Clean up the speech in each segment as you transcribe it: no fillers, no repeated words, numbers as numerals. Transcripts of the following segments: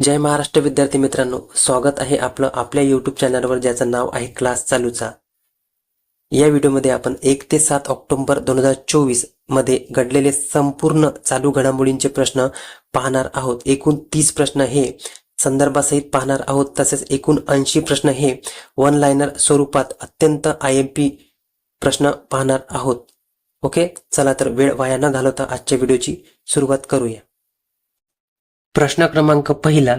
जय महाराष्ट्र विद्यार्थी मित्रांनो, स्वागत आहे आपलं आपल्या यूट्यूब चॅनलवर ज्याचं नाव आहे क्लास चालूचा. या व्हिडिओमध्ये आपण 1 ते 7 ऑक्टोबर 2024 मध्ये घडलेले संपूर्ण चालू घडामोडींचे प्रश्न पाहणार आहोत. एकूण 30 प्रश्न हे संदर्भासहित पाहणार आहोत. तसेच एकूण 80 प्रश्न हे वन लाइनर स्वरूपात अत्यंत IMP प्रश्न पाहणार आहोत. ओके, चला तर वेळ वाया न घालवता आजच्या व्हिडिओची सुरुवात करूया. प्रश्न क्रमांक पहिला,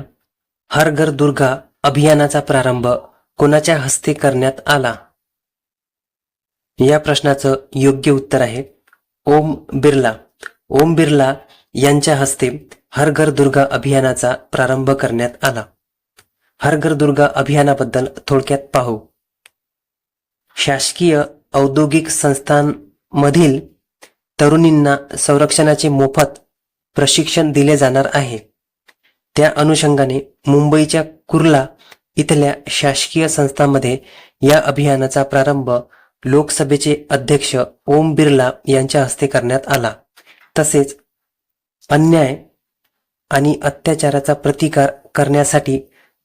हर घर दुर्गा अभियानाचा प्रारंभ कोणाच्या हस्ते करण्यात आला? या प्रश्नाचं योग्य उत्तर आहे ओम बिर्ला. ओम बिर्ला यांच्या हस्ते हर घर दुर्गा अभियानाचा प्रारंभ करण्यात आला. हर घर दुर्गा अभियानाबद्दल थोडक्यात पाहू. शासकीय औद्योगिक संस्थांमधील तरुणींना संरक्षणाचे मोफत प्रशिक्षण दिले जाणार आहे. त्या अनुषंगाने मुंबईच्या कुर्ला इथल्या शासकीय संस्थांमध्ये या अभियानाचा प्रारंभ लोकसभेचे अध्यक्ष ओम बिर्ला यांच्या हस्ते करण्यात आला. तसेच अन्याय आणि अत्याचाराचा प्रतिकार करण्यासाठी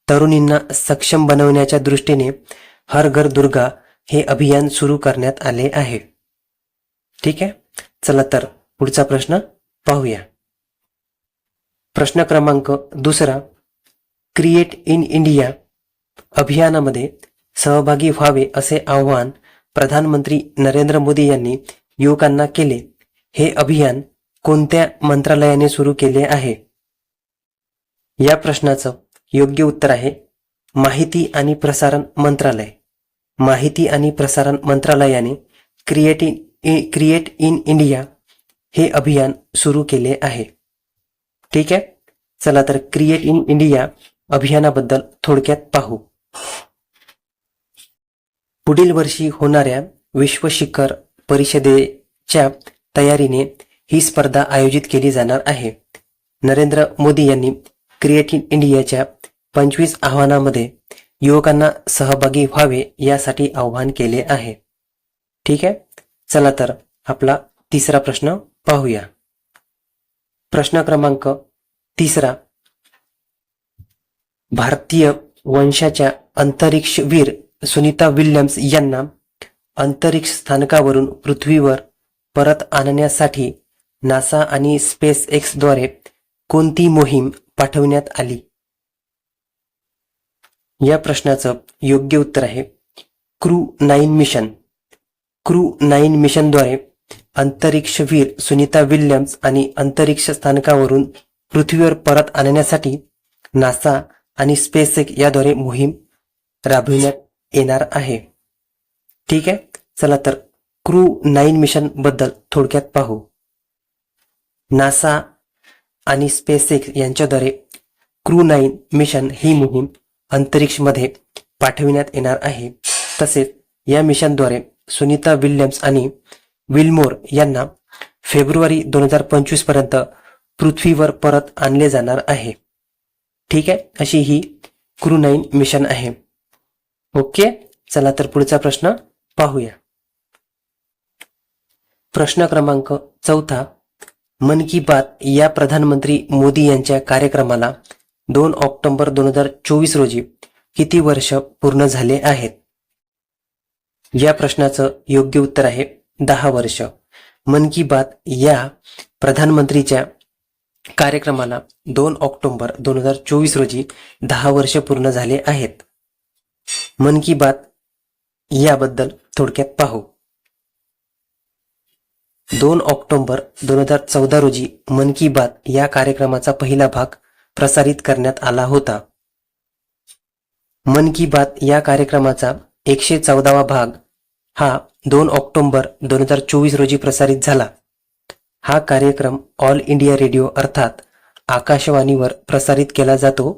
तरुणींना सक्षम बनवण्याच्या दृष्टीने हर घर दुर्गा हे अभियान सुरू करण्यात आले आहे. ठीक आहे, चला तर पुढचा प्रश्न पाहूया. प्रश्न क्रमांक दुसरा, क्रिएट इन इंडिया अभियानामध्ये सहभागी व्हावे असे आवाहन प्रधानमंत्री नरेंद्र मोदी यांनी युवकांना केले. हे अभियान कोणत्या मंत्रालयाने सुरू केले आहे? या प्रश्नाचं योग्य उत्तर आहे माहिती आणि प्रसारण मंत्रालय. माहिती आणि प्रसारण मंत्रालयाने क्रिएट इन इंडिया हे अभियान सुरू केले आहे. ठीक आहे, चला तर क्रिएट इन इंडिया अभियानाबद्दल थोडक्यात पाहू. पुढील वर्षी होणाऱ्या विश्व शिखर परिषदेच्या तयारीने ही स्पर्धा आयोजित केली जाणार आहे. नरेंद्र मोदी यांनी क्रिएट इन इंडियाच्या 25 आव्हानामध्ये युवकांना सहभागी व्हावे यासाठी आवाहन केले आहे. ठीक आहे, चला तर आपला तिसरा प्रश्न पाहूया. प्रश्न क्रमांक तिसरा, भारतीय वंशाच्या अंतरिक्षवीर सुनीता विल्यम्स यांना अंतरिक्ष स्थानकावरून पृथ्वीवर परत आणण्यासाठी नासा आणि स्पेस एक्सद्वारे कोणती मोहीम पाठवण्यात आली? या प्रश्नाचं योग्य उत्तर आहे क्रू 9 मिशन. क्रू 9 मिशनद्वारे अंतरिक्षवीर सुनीता विल्यम्स आणि अंतरिक्ष स्थानकावरून पृथ्वीवर परत आणण्यासाठी नासा आणि स्पेसएक्स याद्वारे मोहीम राबविण्यात येणार आहे. ठीक आहे, चला तर क्रू 9 मिशन बद्दल थोडक्यात पाहू. नासा आणि स्पेसएक्स यांच्याद्वारे क्रू 9 मिशन ही मोहीम अंतरिक्षमध्ये पाठविण्यात येणार आहे. तसेच या मिशनद्वारे सुनीता विल्यम्स आणि विल्मोर यांना फेब्रुवारी 2025 पर्यंत पृथ्वीवर परत आणले जाणार आहे. ठीक आहे, अशी ही क्रू 9 मिशन आहे. ओके, चला तर पुढचा प्रश्न पाहूया. प्रश्न क्रमांक चौथा, मन की बात या प्रधानमंत्री मोदी यांच्या कार्यक्रमाला 2 ऑक्टोबर 2024 रोजी किती वर्ष पूर्ण झाले आहेत? या प्रश्नाचं योग्य उत्तर आहे 10 वर्ष. मन की बात या प्रधानमंत्रीच्या कार्यक्रमाला 2 ऑक्टोबर 2024 रोजी 10 वर्ष पूर्ण झाले आहेत. मन की बात याबद्दल थोडक्यात पाहू. 2 ऑक्टोबर 2014 रोजी मन की बात या कार्यक्रमाचा पहिला भाग प्रसारित करण्यात आला होता. मन की बात या कार्यक्रमाचा 114वा भाग हा 2 ऑक्टोबर 2024 रोजी प्रसारित झाला. हा कार्यक्रम ऑल इंडिया रेडिओ अर्थात आकाशवाणीवर प्रसारित केला जातो.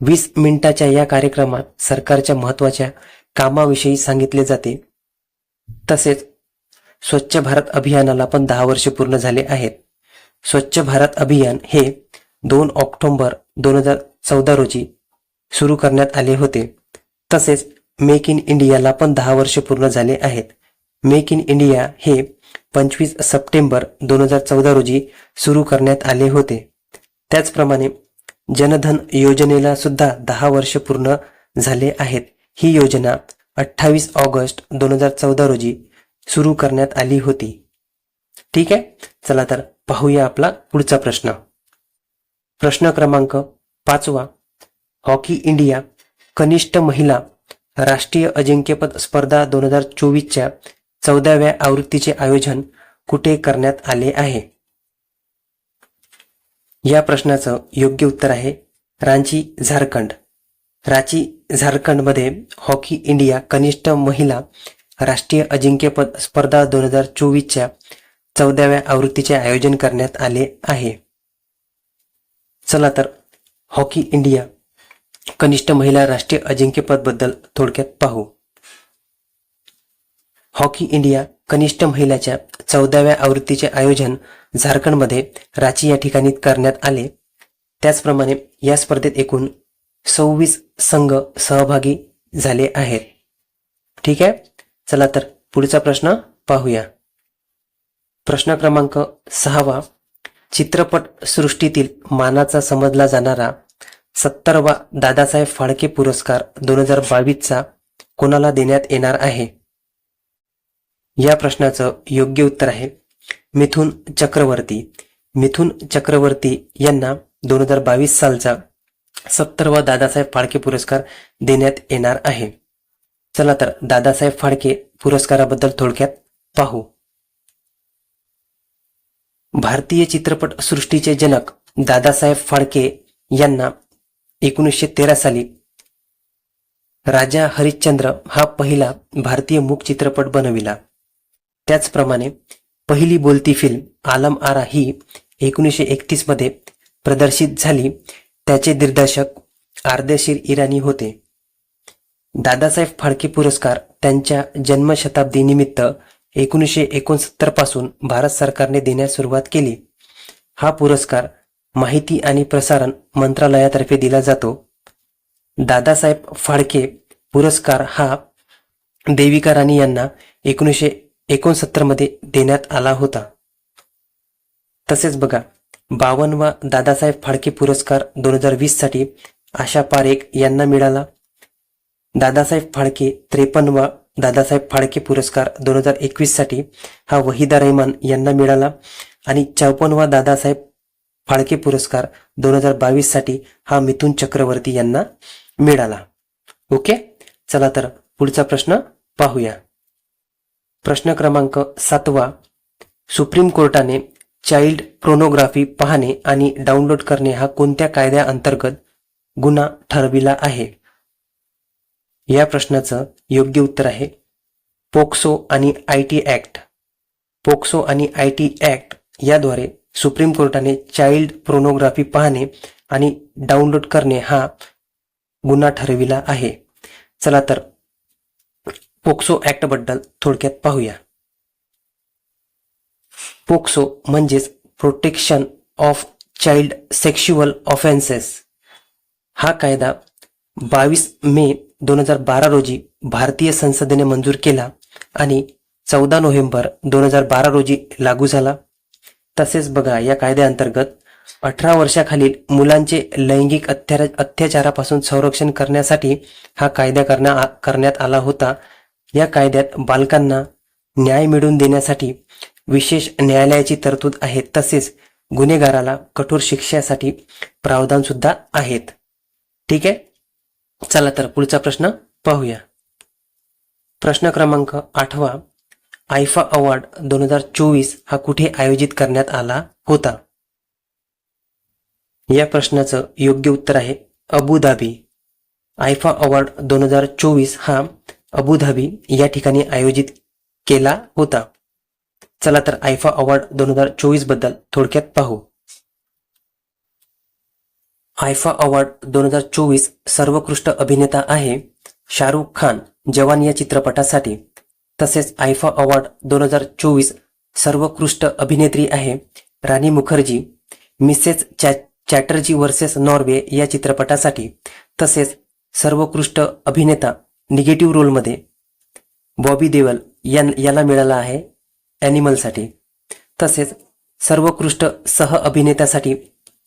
20 मिनिटाच्या या कार्यक्रमात सरकारच्या महत्त्वाच्या कामाविषयी सांगितले जाते. तसेच स्वच्छ भारत अभियानाला पण 10 वर्ष पूर्ण झाले आहेत. स्वच्छ भारत अभियान हे 2 ऑक्टोबर 2014 रोजी सुरू करण्यात आले होते. तसेच मेक इन इंडियाला पण 10 वर्ष पूर्ण झाले आहेत. मेक इन इंडिया हे 25 सप्टेंबर 2014 रोजी सुरू करण्यात आले होते. त्याचप्रमाणे जनधन योजनेला सुद्धा 10 वर्ष पूर्ण झाले आहेत. ही योजना 28 ऑगस्ट 2014 रोजी सुरू करण्यात आली होती. ठीक आहे, चला तर पाहूया आपला पुढचा प्रश्न. प्रश्न क्रमांक 5. हॉकी इंडिया कनिष्ठ महिला राष्ट्रीय अजिंक्यपद स्पर्धा 2024च्या 14व्या आवृत्तीचे आयोजन कुठे करण्यात आले आहे? या प्रश्नाचं योग्य उत्तर आहे रांची, झारखंड. रांची, झारखंडमध्ये हॉकी इंडिया कनिष्ठ महिला राष्ट्रीय अजिंक्यपद स्पर्धा 2024च्या 14व्या आवृत्तीचे आयोजन करण्यात आले आहे. चला तर हॉकी इंडिया कनिष्ठ महिला राष्ट्रीय अजिंक्यपद बद्दल थोडक्यात पाहू. हॉकी इंडिया कनिष्ठ महिलाच्या 14व्या आवृत्तीचे आयोजन झारखंडमध्ये रांची या ठिकाणी करण्यात आले. त्याचप्रमाणे या स्पर्धेत एकूण 26 संघ सहभागी झाले आहेत. ठीक आहे, चला तर पुढचा प्रश्न पाहूया. प्रश्न क्रमांक 6. चित्रपट सृष्टीतील मानाचा समजला जाणारा 70वा दादासाहेब फाळके पुरस्कार 2022चा कोणाला देण्यात येणार आहे? या प्रश्नाचं योग्य उत्तर आहे मिथुन चक्रवर्ती. मिथुन चक्रवर्ती यांना 2022 सालचा 70वा दादासाहेब फाळके पुरस्कार देण्यात येणार आहे. चला तर दादासाहेब फाळके पुरस्काराबद्दल थोडक्यात पाहू. भारतीय चित्रपट सृष्टीचे जनक दादासाहेब फाळके यांना 1913 साली राजा हरिश्चंद्र हा पहिला भारतीय मूक चित्रपट बनविला. त्याचप्रमाणे पहिली बोलती फिल्म आलम आरा ही 1931 मध्ये प्रदर्शित झाली. त्याचे दिग्दर्शक अर्देशीर इराणी होते. दादासाहेब फाळके पुरस्कार त्यांच्या जन्मशताब्दी निमित्त 1969 पासून भारत सरकारने देण्यास सुरुवात केली. हा पुरस्कार माहिती आणि प्रसारण मंत्रालयातर्फे दिला जातो. दादासाहेब फाळके पुरस्कार हा देविका राणी यांना 1969 मध्ये देण्यात आला होता. तसेच बघा 52वा दादासाहेब फाळके पुरस्कार 2020 साठी आशा पारेख यांना मिळाला. दादासाहेब फाळके 53वा दादासाहेब फाळके पुरस्कार 2021 साठी हा वहिदा रहमान यांना मिळाला आणि 54वा दादासाहेब फाळके पुरस्कार 2022 साठी हा मिथुन चक्रवर्ती यांना मिळाला. ओके, चला तर पुढचा प्रश्न पाहूया. प्रश्न क्रमांक 7. सुप्रीम कोर्टाने चाइल्ड पोर्नोग्राफी पाहणे आणि डाउनलोड करणे हा कोणत्या कायद्याअंतर्गत गुन्हा ठरविला आहे? या प्रश्नाचं योग्य उत्तर आहे पोक्सो आणि आयटी ऍक्ट. पोक्सो आणि आयटी ऍक्ट याद्वारे सुप्रीम कोर्टाने चाइल्ड पोर्नोग्राफी पाहणे आणि डाउनलोड करणे हा गुन्हा ठरविला आहे. चला तर पोक्सो ऍक्ट बद्दल थोडक्यात पाहूया. पोक्सो म्हणजेच protection of child sexual offences हा कायदा 22 मे 2012 रोजी भारतीय संसदेने मंजूर केला आणि 14 नोव्हेंबर 2012 रोजी लागू झाला. तसेच बघा या कायद्याअंतर्गत 18 वर्षाखालील मुलांचे लैंगिक अत्याचारापासून संरक्षण करण्यासाठी हा कायदा करण्यात आला होता. या कायद्यात बालकांना न्याय मिळवून देण्यासाठी विशेष न्यायालयाची तरतूद आहे. तसेच गुन्हेगाराला कठोर शिक्षेसाठी प्रावधान सुद्धा आहेत. ठीक आहे, चला तर पुढचा प्रश्न पाहूया. प्रश्न क्रमांक 8. आयफा अवॉर्ड 2024 हा कुठे आयोजित करण्यात आला होता? या प्रश्नाचं योग्य उत्तर आहे अबुधाबी. आयफा अवॉर्ड 2024 हा अबुधाबी या ठिकाणी आयोजित केला होता. चला तर आयफा अवॉर्ड 2024 बद्दल थोडक्यात पाहू. आयफा अवॉर्ड 2024 सर्वोत्कृष्ट अभिनेता आहे शाहरुख खान जवान या चित्रपटासाठी. तसेच आयफा अवॉर्ड 2024 सर्वोत्कृष्ट अभिनेत्री आहे Rani Mukherjee Mrs Chatterjee versus Norway या चित्रपटासाठी. तसेच सर्वोत्कृष्ट अभिनेता निगेटिव्ह रोलमध्ये बॉबी देओल याला मिळाला आहे ॲनिमलसाठी. तसेच सर्वोत्कृष्ट सह अभिनेत्यासाठी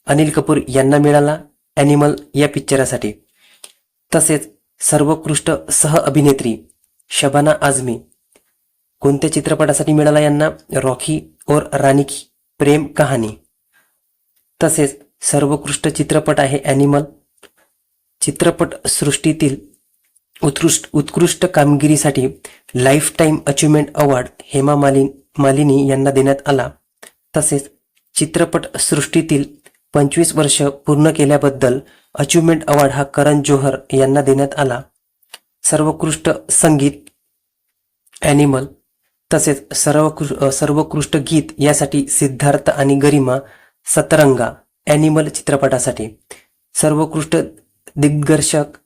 अनिल कपूर यांना मिळाला ॲनिमल या पिक्चरासाठी. तसेच सर्वोत्कृष्ट सह अभिनेत्री शबाना आझमी कोणत्या चित्रपटासाठी मिळाला यांना? रॉकी और रानी की प्रेम कहाणी. तसेच सर्वोत्कृष्ट चित्रपट आहे ॲनिमल. चित्रपट सृष्टीतील उत्कृष्ट कामगिरीसाठी life time achievement award Hema Malini यांना देण्यात आला. तसेच चित्रपट सृष्टीतील 25 वर्ष पूर्ण केल्याबद्दल अचिव्हमेंट अवॉर्ड हा करण जोहर यांना देण्यात आला. सर्वोत्कृष्ट संगीत ॲनिमल. तसेच सर्वोत्कृष्ट गीत यासाठी सिद्धार्थ आणि गरिमा सतरंगा ॲनिमल चित्रपटासाठी. सर्वोत्कृष्ट दिग्दर्शक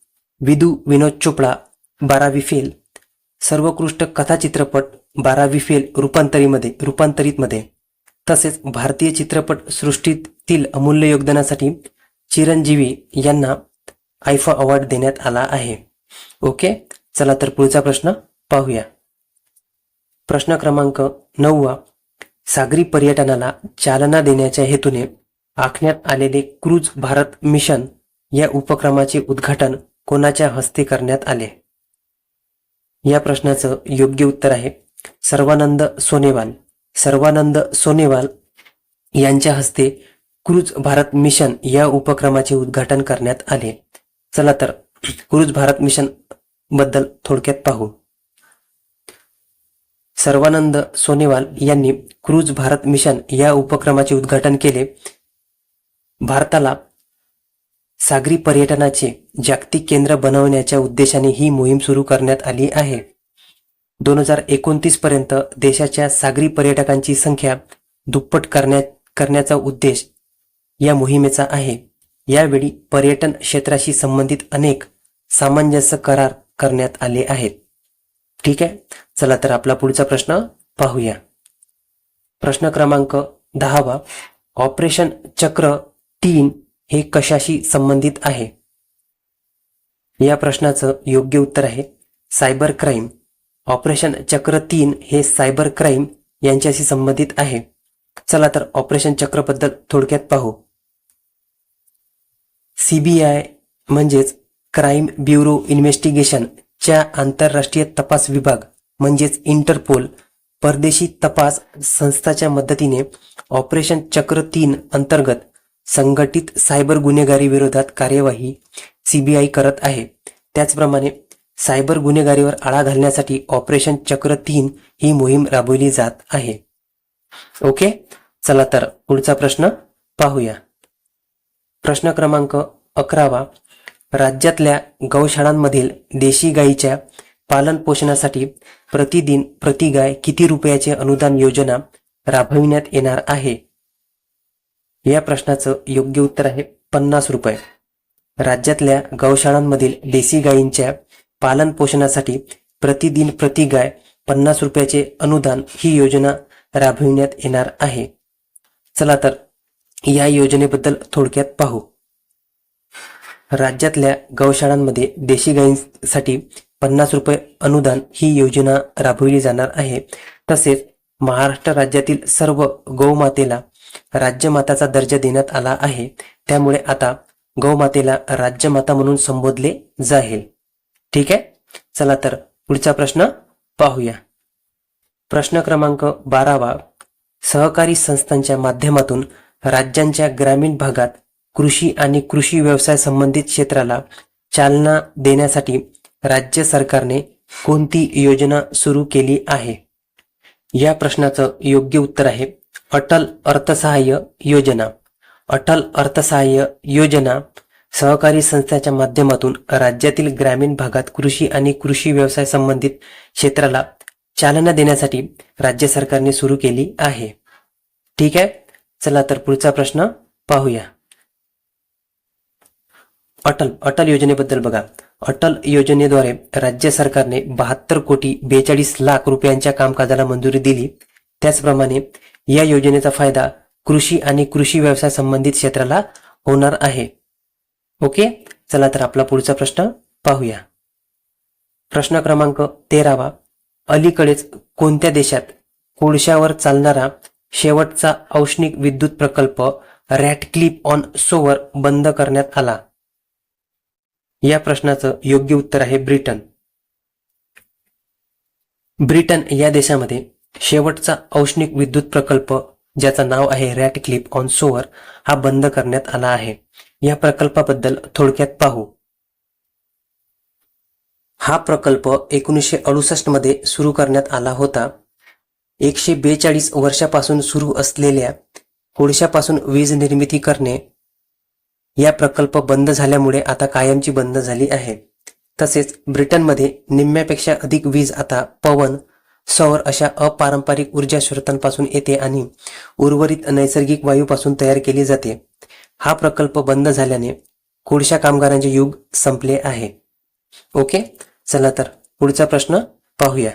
विनोद चोपडा 12वी फेल. सर्वोत्कृष्ट कथा चित्रपट 12वी फेल रूपांतरितमध्ये. तसेच भारतीय चित्रपट सृष्टीतील अमूल्य योगदानासाठी चिरंजीवी यांना आयफा अवॉर्ड देण्यात आला आहे. ओके, चला तर पुढचा प्रश्न पाहूया. प्रश्न क्रमांक 9. सागरी पर्यटनाला चालना देण्याच्या हेतूने आखण्यात आलेले क्रूझ भारत मिशन या उपक्रमाचे उद्घाटन कोणाच्या हस्ते करण्यात आले? या प्रश्नाचं योग्य उत्तर आहे सर्वानंद सोनेवाल यांच्या हस्ते क्रूझ भारत मिशन या उपक्रमाचे उद्घाटन करण्यात आले. चला तर क्रूझ भारत मिशन बद्दल थोडक्यात पाहू. सर्वानंद सोनेवाल यांनी क्रूझ भारत मिशन या उपक्रमाचे उद्घाटन केले. भारताला सागरी पर्यटनाचे जागतिक केंद्र बनवण्याच्या उद्देशाने ही मोहीम सुरू करण्यात आली आहे. 2029 पर्यंत देशाच्या सागरी पर्यटकांची संख्या दुप्पट करण्याचा उद्देश या मोहिमेचा आहे. यावेळी पर्यटन क्षेत्राशी संबंधित अनेक सामंजस्य करार करण्यात आले आहेत. ठीक आहे, चला तर आपला पुढचा प्रश्न पाहूया. प्रश्न क्रमांक 10. ऑपरेशन चक्र 3 हे कशाशी संबंधित आहे? या प्रश्नाचं योग्य उत्तर आहे सायबर क्राईम. ऑपरेशन चक्र 3 हे सायबर क्राईम यांच्याशी संबंधित आहे. चला तर ऑपरेशन चक्र बद्दल थोडक्यात पाहू. CBI म्हणजेच क्राईम ब्युरो इन्व्हेस्टिगेशन च्या आंतरराष्ट्रीय तपास विभाग म्हणजेच इंटरपोल परदेशी तपास संस्थाच्या मदतीने ऑपरेशन चक्र 3 अंतर्गत संघटित सायबर गुन्हेगारी विरोधात कार्यवाही CBI करत आहे. त्याचप्रमाणे सायबर गुन्हेगारीवर आळा घालण्यासाठी ऑपरेशन चक्र 3 ही मोहीम राबवली जात आहे. ओके, चला तर पुढचा प्रश्न पाहूया. प्रश्न क्रमांक 11. राज्यातल्या गौशाळांमधील देशी गायीच्या पालन पोषणासाठी प्रतिदिन प्रति गाय किती रुपयाचे अनुदान योजना राबविण्यात येणार आहे? या प्रश्नाचं योग्य उत्तर आहे 50 रुपये. राज्यातल्या गौशाळांमधील देशी गायींच्या पालन पोषणासाठी प्रतिदिन प्रति गाय 50 रुपयाचे अनुदान ही योजना राबविण्यात येणार आहे. चला तर या योजनेबद्दल थोडक्यात पाहू. राज्यातल्या गौशाळांमध्ये देशी गायींसाठी 50 रुपये अनुदान ही योजना राबविली जाणार आहे. तसेच महाराष्ट्र राज्यातील सर्व गौमातेला राज्यमाताचा दर्जा देण्यात आला आहे. त्यामुळे आता गौमातेला राज्यमाता म्हणून संबोधले जाईल. ठीक आहे, चला तर पुढचा प्रश्न पाहूया. प्रश्न क्रमांक 12. सहकारी संस्थांच्या माध्यमातून राज्यांच्या ग्रामीण भागात कृषी आणि कृषी व्यवसाय संबंधित क्षेत्राला चालना देण्यासाठी राज्य सरकारने कोणती योजना सुरू केली आहे? या प्रश्नाचं योग्य उत्तर आहे अटल अर्थसहाय्य योजना. अटल अर्थसहाय्य योजना सहकारी संस्थांच्या माध्यमातून राज्यातील ग्रामीण भागात कृषी आणि कृषी व्यवसाय संबंधित क्षेत्राला चालना देण्यासाठी राज्य सरकारने सुरू केली आहे. ठीक आहे, चला तर पुढचा प्रश्न पाहूया. अटल योजनेबद्दल बघा. अटल योजनेद्वारे राज्य सरकारने 72 कोटी 42 लाख रुपयांच्या कामकाजाला मंजुरी दिली. त्याचप्रमाणे या योजनेचा फायदा कृषी आणि कृषी व्यवसाय संबंधित क्षेत्राला होणार आहे. ओके, चला तर आपला पुढचा प्रश्न पाहूया. प्रश्न क्रमांक 13. अलीकडेच कोणत्या देशात कोळशावर चालणारा शेवटचा औष्णिक विद्युत प्रकल्प रॅटक्लिफ ऑन सोवर बंद करण्यात आला? या प्रश्नाचं योग्य उत्तर आहे ब्रिटन. ब्रिटन या देशामध्ये शेवटचा औष्णिक विद्युत प्रकल्प ज्याचं नाव आहे रॅटक्लिफ ऑन सोवर हा बंद करण्यात आला आहे. या प्रकल्पाबद्दल थोडक्यात पाहू. हा प्रकल्प 1968 मध्ये सुरू करण्यात आला होता. 142 वर्षापासून सुरू असलेल्या कोळशापासून वीज निर्मिती करणे या प्रकल्प बंद झाल्यामुळे आता कायमची बंद झाली आहे. तसेच ब्रिटनमध्ये निम्म्यापेक्षा अधिक वीज आता पवन, सौर अशा अपारंपरिक ऊर्जा स्रोतांपासून येते आणि उर्वरित नैसर्गिक वायूपासून तयार केली जाते. हा प्रकल्प बंद झाल्याने कोळशा कामगारांचे युग संपले आहे. ओके, चला तर पुढचा प्रश्न पाहूया.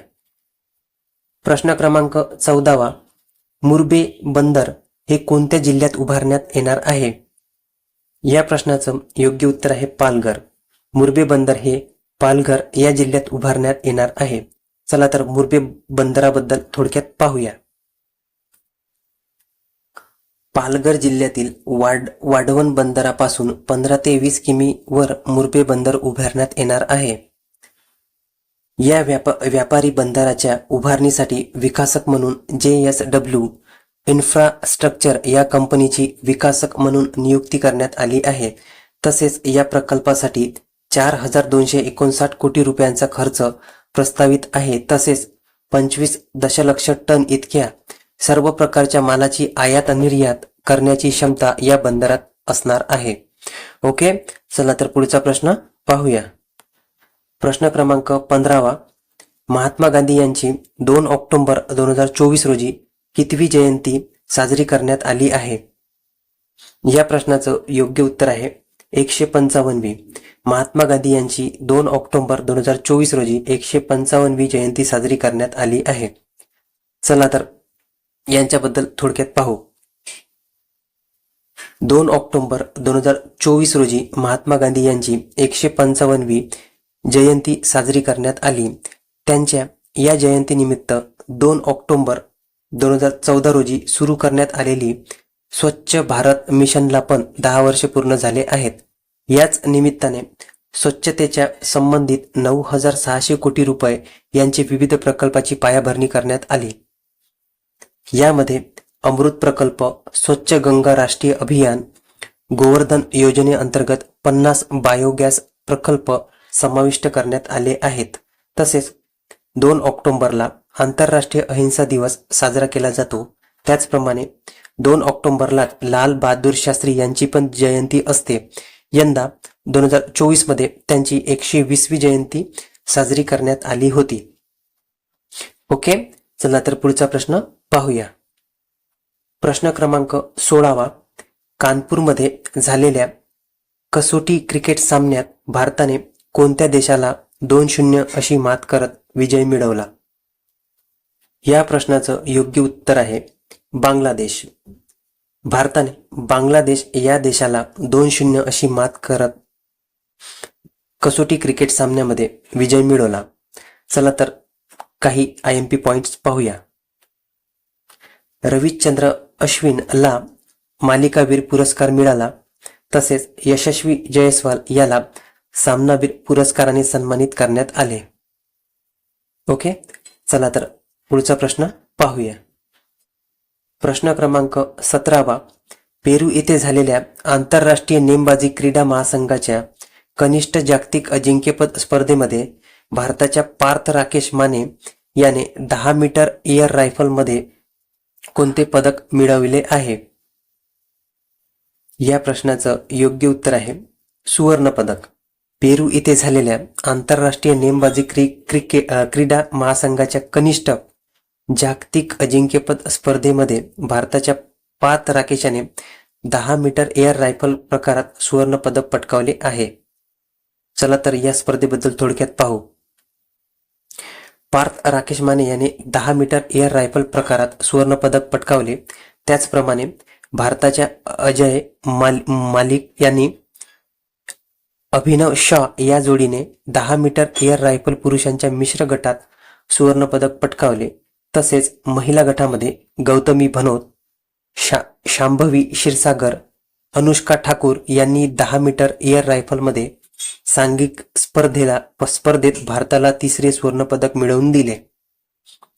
प्रश्न क्रमांक 14. मुर्बे बंदर हे कोणत्या जिल्ह्यात उभारण्यात येणार आहे? या प्रश्नाचं योग्य उत्तर आहे पालघर. मुर्बे बंदर हे पालघर या जिल्ह्यात उभारण्यात येणार आहे. चला तर मुर्बे बंदराबद्दल थोडक्यात पाहूया. पालघर जिल्ह्यातील वाढवण बंदरापासून 15 ते 20 किमी वर मुर्बे बंदर उभारण्यात येणार आहे. या व्यापारी बंदराच्या उभारणीसाठी विकासक म्हणून JSW इन्फ्रास्ट्रक्चर या कंपनीची विकासक म्हणून नियुक्ती करण्यात आली आहे. तसेच या प्रकल्पासाठी 4,259 कोटी रुपयांचा खर्च प्रस्तावित आहे. तसेच 25 दशलक्ष टन इतक्या सर्व प्रकारच्या मालाची आयात निर्यात करण्याची क्षमता या बंदरात असणार आहे. ओके, चला तर पुढचा प्रश्न पाहूया. प्रश्न क्रमांक 15. महात्मा गांधी यांची 2 ऑक्टोबर 2024 रोजी कितवी जयंती साजरी करण्यात आली आहे? या प्रश्नाचं योग्य उत्तर आहे 155वी. महात्मा गांधी यांची 2 ऑक्टोबर 2024 रोजी 155वी जयंती साजरी करण्यात आली आहे. चला तर यांच्याबद्दल थोडक्यात पाहू. 2 ऑक्टोबर 2024 रोजी महात्मा गांधी यांची 155वी जयंती साजरी करण्यात आली. त्यांच्या या जयंतीनिमित्त 2 ऑक्टोबर 2014 रोजी सुरू करण्यात आलेली स्वच्छ भारत मिशनला पण 10 वर्षे पूर्ण झाले आहेत. याच निमित्ताने स्वच्छतेच्या संबंधित 9,600 कोटी रुपये यांची विविध प्रकल्पाची पायाभरणी करण्यात आली. यामध्ये अमृत प्रकल्प, स्वच्छ गंगा राष्ट्रीय अभियान, गोवर्धन योजनेअंतर्गत 50 बायोगॅस प्रकल्प समाविष्ट करण्यात आले आहेत. तसेच 2 ऑक्टोबरला आंतरराष्ट्रीय अहिंसा दिवस साजरा केला जातो. त्याचप्रमाणे 2 ऑक्टोबरला लाल बहादूर शास्त्री यांची पण जयंती असते. यंदा 2024 मध्ये त्यांची 120वी जयंती साजरी करण्यात आली होती. ओके, चला तर पुढचा प्रश्न पाहूया. प्रश्न क्रमांक 16. कानपूरमध्ये झालेल्या कसोटी क्रिकेट सामन्यात भारताने कोणत्या देशाला 2-0 अशी मात करत विजय मिळवला? या प्रश्नाचं योग्य उत्तर आहे बांगलादेश. भारताने बांगलादेश या देशाला 2-0 अशी मात करत कसोटी क्रिकेट सामन्यामध्ये विजय मिळवला. चला तर काही IMP पॉइंट्स पाहूया. रविचंद्र अश्विनला मालिकावीर पुरस्कार मिळाला. तसेच यशस्वी जयस्वाल याला सामनावीर पुरस्काराने सन्मानित करण्यात आले. ओके, चला तर पुढचा प्रश्न पाहूया. प्रश्न क्रमांक 17. पेरू येथे झालेल्या आंतरराष्ट्रीय नेमबाजी क्रीडा महासंघाच्या कनिष्ठ जागतिक अजिंक्यपद स्पर्धेमध्ये भारताच्या पार्थ राकेश माने याने 10 मीटर एअर रायफलमध्ये कोणते पदक मिळवले आहे? या प्रश्नाचं योग्य उत्तर आहे सुवर्ण पदक. पेरू येथे झालेल्या आंतरराष्ट्रीय नेमबाजी क्रीडा महासंघाच्या कनिष्ठ जागतिक अजिंक्यपद स्पर्धेमध्ये भारताच्या पार्थ राकेश याने 10 मीटर एअर रायफल प्रकारात सुवर्ण पदक पटकावले आहे. चला तर या स्पर्धेबद्दल थोडक्यात पाहू. पार्थ राकेश माने याने 10 मीटर एअर रायफल प्रकारात सुवर्ण पदक पटकावले. त्याचप्रमाणे भारताच्या अजय मालिक यांनी अभिनव शॉ या जोडीने 10 मीटर एअर रायफल पुरुषांच्या मिश्र गटात सुवर्ण पदक पटकावले. तसेच महिला गटामध्ये गौतमी भनोत, शांभवी क्षीरसागर, अनुष्का ठाकूर यांनी 10 मीटर एअर रायफलमध्ये सांघिक स्पर्धेत भारताला 3रे सुवर्णपदक मिळवून दिले.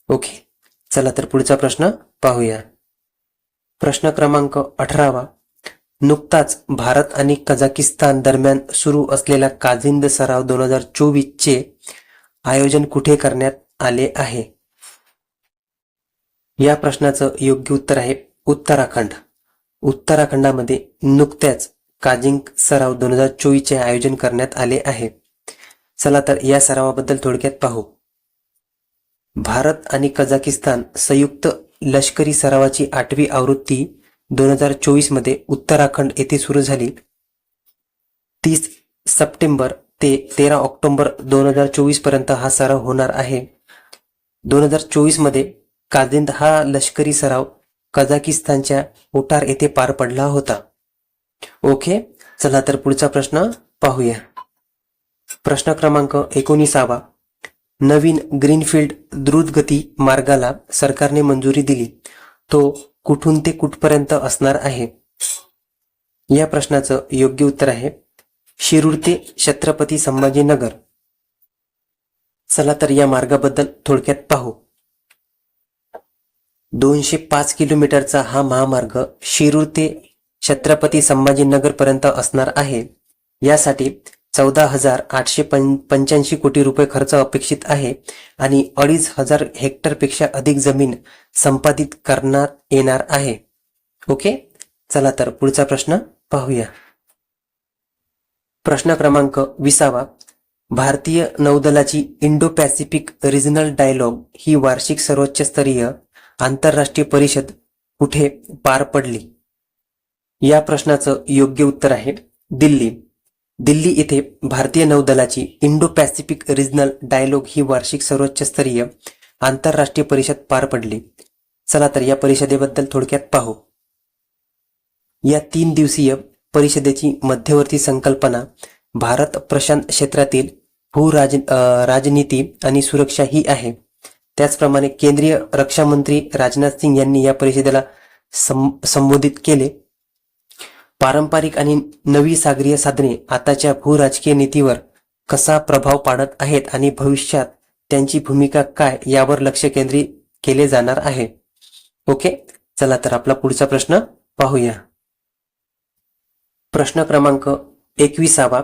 ओके, चला तर पुढचा प्रश्न पाहूया. प्रश्न क्रमांक 18. नुकताच भारत आणि कझाकिस्तान दरम्यान सुरू असलेला काझिंद सराव 2024 चे आयोजन कुठे करण्यात आले आहे? या प्रश्नाचं योग्य उत्तर आहे उत्तराखंड. उत्तराखंडामध्ये नुकत्याच काझिंद सराव 2024 चे आयोजन करण्यात आले आहे. चला तर या सरावाबद्दल थोडक्यात पाहू. भारत आणि कझाकिस्तान संयुक्त लष्करी सरावाची 8वी आवृत्ती 2024 मध्ये उत्तराखंड येथे सुरू झाली. 30 सप्टेंबर ते 13 ऑक्टोबर 2024 पर्यंत हा सराव होणार आहे. 2024 मध्ये काझिंद हा लष्करी सराव कझाकिस्तानच्या ओटार येथे पार पडला होता. ओके, चला तर पुढचा प्रश्न पाहूया. प्रश्न क्रमांक 19. नवीन ग्रीनफील्ड द्रुतगती मार्गाला सरकारने मंजुरी दिली. तो कुठून ते कुठपर्यंत असणार आहे? या प्रश्नाचं योग्य उत्तर आहे शिरूर ते छत्रपती संभाजीनगर. चला तर या मार्गाबद्दल थोडक्यात पाहू. 205 किलोमीटरचा हा महामार्ग शिरूर ते छत्रपती संभाजीनगर पर्यंत असणार आहे. यासाठी 14,885 कोटी रुपये खर्च अपेक्षित आहे आणि 2,500 हेक्टरपेक्षा अधिक जमीन संपादित करण्यात येणार आहे. ओके, चला तर पुढचा प्रश्न पाहूया. प्रश्न क्रमांक 20. भारतीय नौदलाची इंडो पॅसिफिक रिजनल डायलॉग ही वार्षिक सर्वोच्च स्तरीय आंतरराष्ट्रीय परिषद कुठे पार पडली? या प्रश्नाचं योग्य उत्तर आहे दिल्ली. दिल्ली येथे भारतीय नौदलाची इंडो पॅसिफिक रिजनल डायलॉग ही वार्षिक सर्वोच्च स्तरीय आंतरराष्ट्रीय परिषद पार पडली. चला तर या परिषदेबद्दल थोडक्यात पाहू. या 3 दिवसीय परिषदेची मध्यवर्ती संकल्पना भारत प्रशांत क्षेत्रातील राजनीती आणि सुरक्षा ही आहे. त्याचप्रमाणे केंद्रीय रक्षा मंत्री राजनाथ सिंग यांनी या परिषदेला संबोधित केले. पारंपरिक आणि नवी सागरीय साधने आताच्या भूराजकीय नीतीवर कसा प्रभाव पाडत आहेत आणि भविष्यात त्यांची भूमिका काय यावर लक्ष केंद्रित केले जाणार आहे. ओके, चला तर आपला पुढचा प्रश्न पाहूया. प्रश्न क्रमांक 21.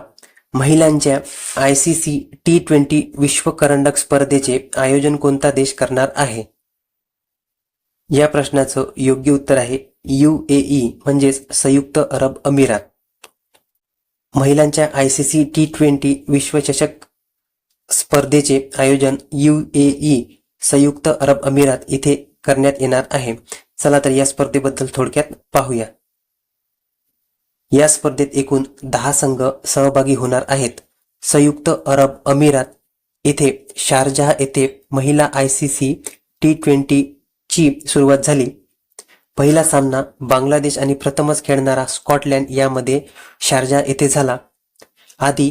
महिलांच्या ICC T20 विश्व करंडक स्पर्धेचे आयोजन कोणता देश करणार आहे? या प्रश्नाचं योग्य उत्तर आहे UAE म्हणजेच संयुक्त अरब अमिरात. महिलांच्या ICC T20 विश्वचषक स्पर्धेचे आयोजन UAE संयुक्त अरब अमिरात इथे करण्यात येणार आहे. चला तर या स्पर्धेबद्दल थोडक्यात पाहूया. या स्पर्धेत एकूण 10 संघ सहभागी होणार आहेत. संयुक्त अरब अमिरात येथे शारजाह येथे महिला ICC T20 ची सुरुवात झाली. पहिला सामना बांगलादेश आणि प्रथमच खेळणारा स्कॉटलंड यामध्ये शारजाह येथे झाला. आधी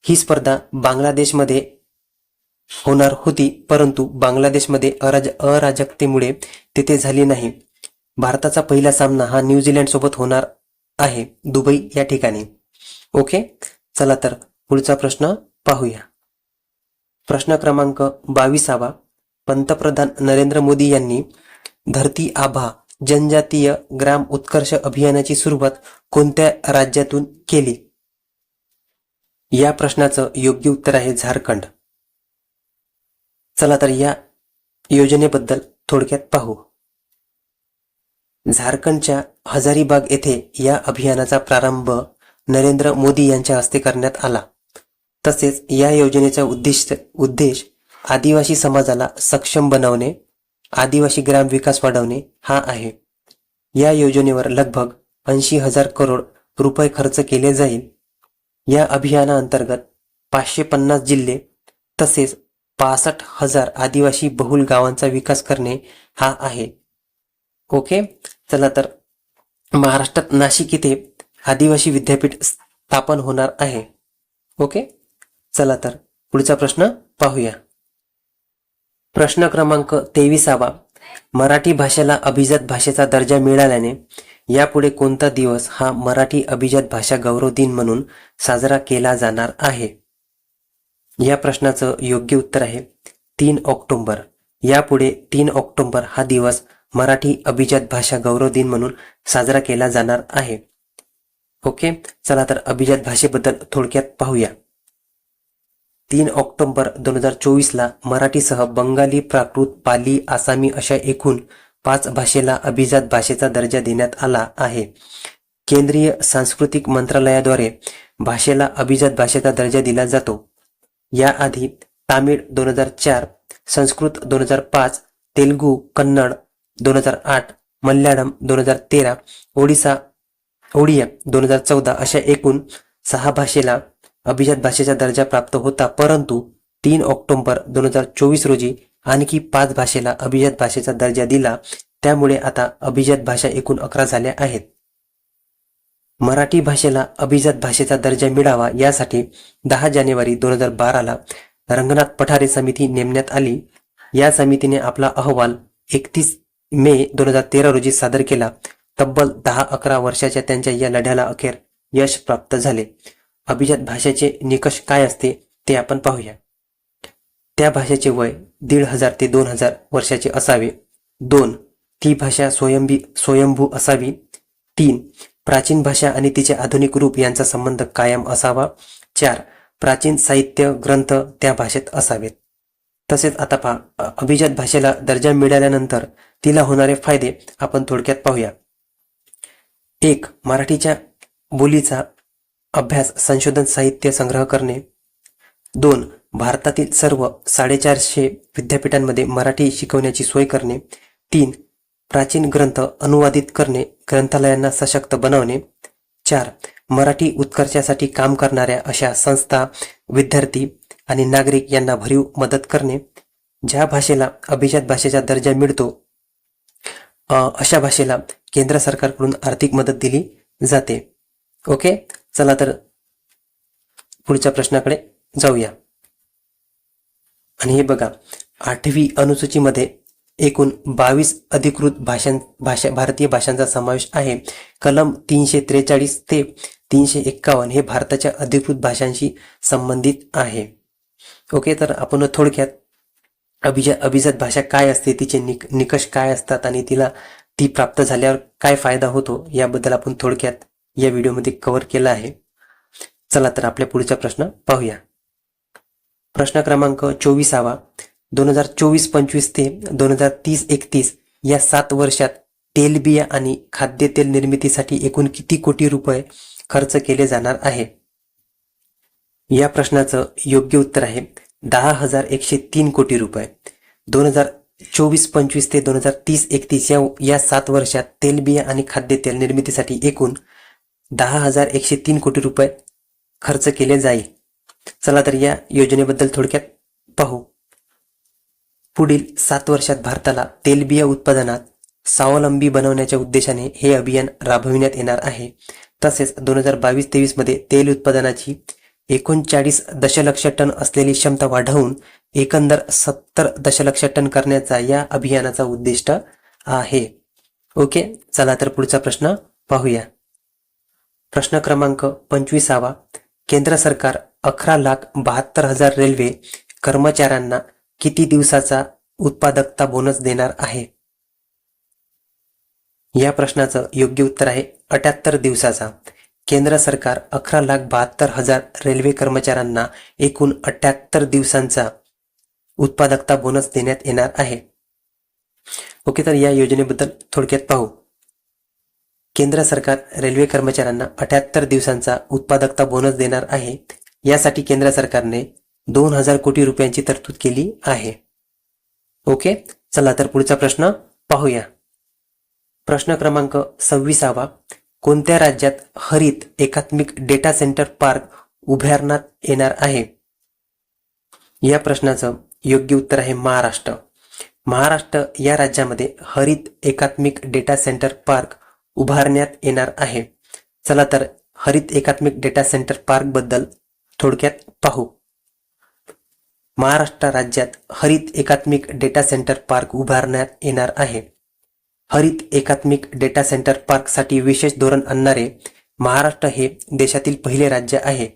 ही स्पर्धा बांगलादेशमध्ये होणार होती, परंतु बांगलादेशमध्ये अराजकतेमुळे तिथे झाली नाही. भारताचा पहिला सामना हा न्यूझीलंड सोबत होणार आहे दुबई या ठिकाणी. ओके, चला तर पुढचा प्रश्न पाहूया. प्रश्न क्रमांक 22. पंतप्रधान नरेंद्र मोदी यांनी धरती आभा जनजातीय ग्राम उत्कर्ष अभियानाची सुरुवात कोणत्या राज्यातून केली? या प्रश्नाचं योग्य उत्तर आहे झारखंड. चला तर या योजनेबद्दल थोडक्यात पाहू. झारखंडच्या हजारीबाग येथे या अभियानाचा प्रारंभ नरेंद्र मोदी यांच्या हस्ते करण्यात आला. तसेच या योजनेचा उद्देश आदिवासी समाजाला सक्षम बनवणे, आदिवासी ग्राम विकास वाढवणे हा आहे. या योजनेवर लगभग 80,000 करोड रुपये खर्च केले जाईल. या अभियानाअंतर्गत 550 जिल्हे तसेच 65,000 आदिवासी बहुल गावांचा विकास करणे हा आहे. ओके, चला तर महाराष्ट्रात नाशिक येथे आदिवासी विद्यापीठ स्थापन होणार आहे. ओके, चला तर पुढचा प्रश्न पाहूया. प्रश्न क्रमांक 23. मराठी भाषेला अभिजात भाषेचा दर्जा मिळाल्याने यापुढे कोणता दिवस हा मराठी अभिजात भाषा गौरव दिन म्हणून साजरा केला जाणार आहे? या प्रश्नाचं योग्य उत्तर आहे 3 ऑक्टोबर. यापुढे 3 ऑक्टोबर हा दिवस मराठी अभिजात भाषा गौरव दिन म्हणून साजरा केला जाणार आहे. ओके, चला तर अभिजात भाषेबद्दल थोडक्यात पाहूया. 3 ऑक्टोबर 2024ला मराठीसह बंगाली, प्राकृत, पाली, आसामी अशा एकूण 5 भाषेला अभिजात भाषेचा दर्जा देण्यात आला आहे. केंद्रीय सांस्कृतिक मंत्रालयाद्वारे भाषेला अभिजात भाषेचा दर्जा दिला जातो. याआधी तामिळ 2004, संस्कृत 2005, तेलुगू, कन्नड 2008, मल्याळम 2013, ओडिया 2014 अशा एकूण 6 भाषेला अभिजात भाषेचा दर्जा प्राप्त होता. परंतु 3 ऑक्टोबर 2024 रोजी आणखी 5 भाषेला अभिजात भाषेचा दर्जा दिला. त्यामुळे आता अभिजात भाषा एकूण 11 झाल्या आहेत. मराठी भाषेला अभिजात भाषेचा दर्जा मिळावा यासाठी 10 जानेवारी 2012ला रंगनाथ पठारे समिती नेमण्यात आली. या समितीने आपला अहवाल 31 मे 2013 रोजी सादर केला. तब्बल 10-11 वर्षाच्या त्यांच्या या लढ्याला अखेर यश प्राप्त झाले. अभिजात भाषेचे निकष काय असते ते आपण पाहूया. त्या भाषेचे वय 1500 ते 2000 वर्षाचे असावे. 2. ती भाषा स्वयंभू असावी. 3. प्राचीन भाषा आणि तिचे आधुनिक रूप यांचा संबंध कायम असावा. 4. प्राचीन साहित्य ग्रंथ त्या भाषेत असावेत. तसेच आता पहा, अभिजात भाषेला दर्जा मिळाल्यानंतर तिला होणारे फायदे आपण थोडक्यात पाहूया. 1. मराठीच्या बोलीचा अभ्यास, संशोधन, साहित्य संग्रह करणे. 2. भारतातील सर्व 450 विद्यापीठांमध्ये मराठी शिकवण्याची सोय करणे. 3. प्राचीन ग्रंथ अनुवादित करणे, ग्रंथालयांना सशक्त बनवणे. 4. मराठी उत्कर्षासाठी काम करणाऱ्या अशा संस्था, विद्यार्थी आणि नागरिक यांना भरीव मदत करणे. ज्या भाषेला अभिजात भाषेचा दर्जा मिळतो अशा भाषेला केंद्र सरकारकडून आर्थिक मदत दिली जाते. ओके, चला तर पुढच्या प्रश्नाकडे जाऊया. आणि हे बघा, 8वी अनुसूचीमध्ये एकूण 22 अधिकृत भारतीय भाषांचा समावेश आहे. कलम 343 ते 351 हे भारताच्या अधिकृत भाषांशी संबंधित आहे. ओके, तर आपण थोडक्यात अभिजात भाषा काय असते, तिचे निकष काय असतात आणि ती प्राप्त झाल्यावर काय फायदा होतो याबद्दल आपण थोडक्यात या व्हिडिओमध्ये कव्हर केला आहे. चला तर आपल्या पुढचा प्रश्न पाहूया. प्रश्न क्रमांक 24. 2024-25 ते 2030-31 या 7 वर्षात तेलबिया आणि खाद्यतेल निर्मितीसाठी एकूण किती कोटी रुपये खर्च केले जाणार आहे? या प्रश्नाचं योग्य उत्तर आहे 10,103 कोटी रुपये. 2024-25 ते 2030-31 या 7 वर्षात तेलबिया आणि खाद्यतेल निर्मितीसाठी एकूण 10,103 कोटी रुपये खर्च केले जाईल. चला तर या योजनेबद्दल थोडक्यात पाहू. पुढील 7 वर्षात भारताला तेलबिया उत्पादनात स्वावलंबी बनवण्याच्या उद्देशाने हे अभियान राबविण्यात येणार आहे. तसेच 2022-23 मध्ये तेल उत्पादनाची 39 दशलक्ष टन असलेली क्षमता वाढवून एकंदर 70 दशलक्ष टन करण्याचा या अभियानाचा उद्दिष्ट आहे. ओके, चला तर पुढचा प्रश्न पाहूया. प्रश्न क्रमांक 25. केंद्र सरकार 11,72,000 रेल्वे कर्मचाऱ्यांना किती दिवसाचा उत्पादकता बोनस देणार आहे? या प्रश्नाचं योग्य उत्तर आहे 78 दिवसाचा. केंद्र सरकार 11,72,000 रेल्वे कर्मचाऱ्यांना एकूण 78 दिवसांचा उत्पादकता बोनस देण्यात येणार आहे. ओके, तर या योजनेबद्दल थोडक्यात पाहू. केंद्र सरकार रेल्वे कर्मचाऱ्यांना 78 दिवसांचा उत्पादकता बोनस देणार आहे. यासाठी केंद्र सरकारने 2,000 कोटी रुपयांची तरतूद केली आहे. ओके, चला तर पुढचा प्रश्न पाहूया. प्रश्न क्रमांक 26. कोणत्या राज्यात हरित एकात्मिक डेटा सेंटर पार्क उभारण्यात येणार आहे? या प्रश्नाचं योग्य उत्तर आहे महाराष्ट्र. महाराष्ट्र या राज्यामध्ये हरित एकात्मिक डेटा सेंटर पार्क उभारण्यात येणार आहे. चला तर हरित एकात्मिक डेटा सेंटर पार्क बद्दल थोडक्यात पाहू. महाराष्ट्र राज्यात हरित एकात्मिक डेटा सेंटर पार्क उभारण्यात येणार आहे. हरित एकात्मिक डेटा सेंटर पार्कसाठी विशेष धोरण आणणारे महाराष्ट्र हे देशातील पहिले राज्य आहे.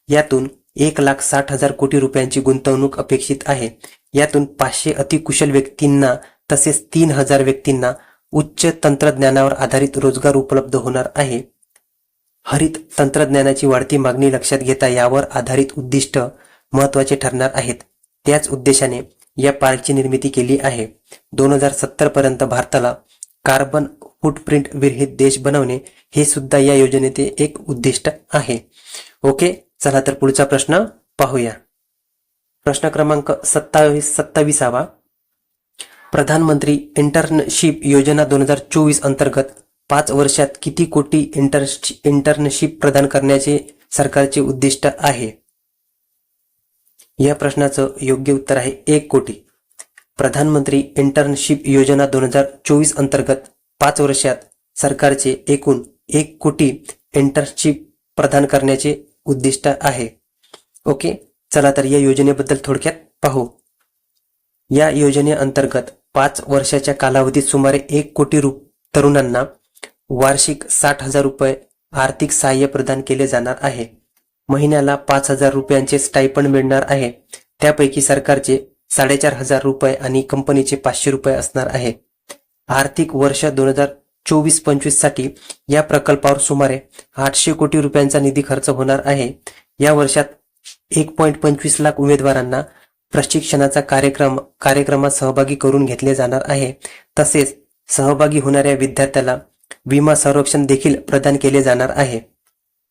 यातून 1,60,000 कोटी रुपयांची गुंतवणूक अपेक्षित आहे. यातून 500 अतिकुशल व्यक्तींना तसेच 3,000 व्यक्तींना उच्च तंत्रज्ञानावर आधारित रोजगार उपलब्ध होणार आहे. हरित तंत्रज्ञानाची वाढती मागणी लक्षात घेता यावर आधारित उद्दिष्ट महत्त्वाचे ठरणार आहेत. त्याच उद्देशाने या पार्कची निर्मिती केली आहे. 2070 पर्यंत भारताला कार्बन फूटप्रिंट विरहित देश बनवणे हे सुद्धा या योजनेचे एक उद्दिष्ट आहे. ओके, चला तर पुढचा प्रश्न पाहूया. प्रश्न क्रमांक 27. प्रधानमंत्री इंटर्नशिप योजना 2024 अंतर्गत 5 वर्षात किती कोटी इंटर्नशिप प्रदान करण्याचे सरकारचे उद्दिष्ट आहे? या प्रश्नाचं योग्य उत्तर आहे 1 कोटी. प्रधानमंत्री इंटर्नशिप योजना 2024 अंतर्गत 5 वर्षात सरकारचे एकूण 1 कोटी इंटर्नशिप प्रदान करण्याचे उद्दिष्ट आहे. ओके, चला तर या योजनेबद्दल थोडक्यात पाहू. या योजनेअंतर्गत 5 वर्षाच्या कालावधीत सुमारे 1 कोटी तरुणांना वार्षिक 60,000 रुपये आर्थिक सहाय्य प्रदान केले जाणार आहे. महिन्याला 5,000 रुपयांचे स्टायपंड मिळणार आहे. त्यापैकी सरकारचे 4,500 रुपये आणि कंपनीचे 500 रुपये असणार आहे. आर्थिक वर्ष 2024-25 साठी या प्रकल्पावर सुमारे 800 कोटी रुपयांचा निधी खर्च होणार आहे. या वर्षात 1.25 लाख उमेदवारांना प्रशिक्षणाचा कार्यक्रमात सहभागी करून घेतले जाणार आहे. तसेच सहभागी होणाऱ्या विद्यार्थ्याला विमा संरक्षण देखील प्रदान केले जाणार आहे.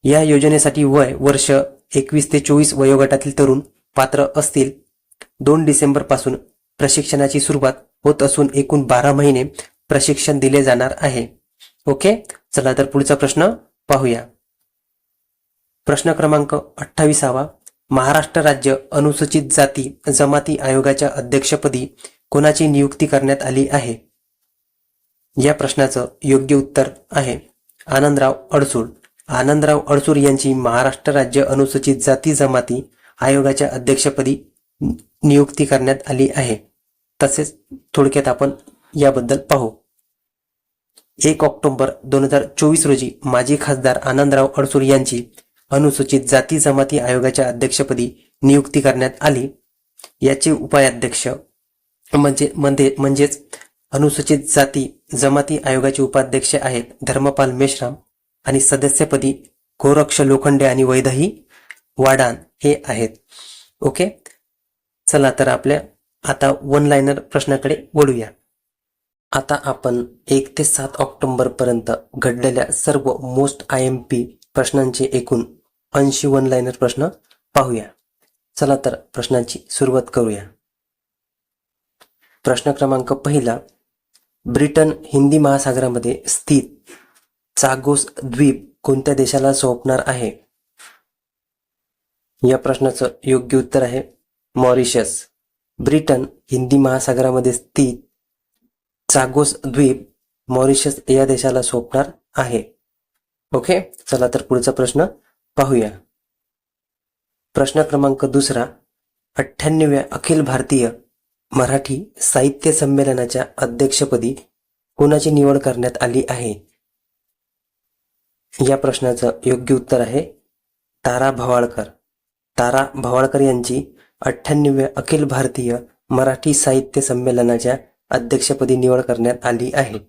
या योजनेसाठी वय वर्ष 21 ते 24 वयोगटातील तरुण पात्र असतील. 2 डिसेंबर पासून प्रशिक्षणाची सुरुवात होत असून एकूण 12 महिने प्रशिक्षण दिले जाणार आहे. ओके, चला तर पुढचा प्रश्न पाहूया. प्रश्न क्रमांक 28. महाराष्ट्र राज्य अनुसूचित जाती जमाती आयोगाच्या अध्यक्षपदी कोणाची नियुक्ती करण्यात आली आहे? या प्रश्नाचं योग्य उत्तर आहे आनंदराव अडसूळ. आनंदराव अडसूळ यांची महाराष्ट्र राज्य अनुसूचित जाती जमाती आयोगाच्या अध्यक्षपदी नियुक्ती करण्यात आली आहे. तसेच थोडक्यात आपण याबद्दल पाहू. 1 ऑक्टोबर 2024 रोजी माजी खासदार आनंदराव अडसूळ यांची अनुसूचित जाती जमाती आयोगाच्या अध्यक्षपदी नियुक्ती करण्यात आली. याचे उपाध्यक्ष म्हणजेच अनुसूचित जाती जमाती आयोगाचे उपाध्यक्ष आहेत धर्मपाल मेश्राम आणि सदस्यपदी गोरक्ष लोखंडे आणि वैदेही वाडान हे आहेत. ओके, चला तर आपल्या आता 1 लाइनर प्रश्नाकडे वळूया. आता आपण 1 ते 7 ऑक्टोबर पर्यंत घडलेल्या सर्व मोस्ट IMP प्रश्नांचे एकूण 80 1 लाइनर प्रश्न पाहूया. चला तर प्रश्नांची सुरुवात करूया. प्रश्न क्रमांक 1. ब्रिटन हिंदी महासागरामध्ये स्थित चागोस द्वीप कोणत्या देशाला सोपणार आहे? या प्रश्नाचं योग्य उत्तर आहे मॉरिशस. ब्रिटन हिंदी महासागरामध्ये स्थित चागोस द्वीप मॉरिशस या देशाला सोपणार आहे. ओके, चला तर पुढचा प्रश्न पाहूया. प्रश्न क्रमांक 2. 98व्या अखिल भारतीय मराठी साहित्य संमेलनाच्या अध्यक्षपदी कोणाची निवड करण्यात आली आहे? या प्रश्नाचं योग्य उत्तर आहे तारा भवाळकर. तारा भवाळकर यांची 98व्या अखिल भारतीय मराठी साहित्य संमेलनाच्या अध्यक्षपदी निवड करण्यात आली आहे.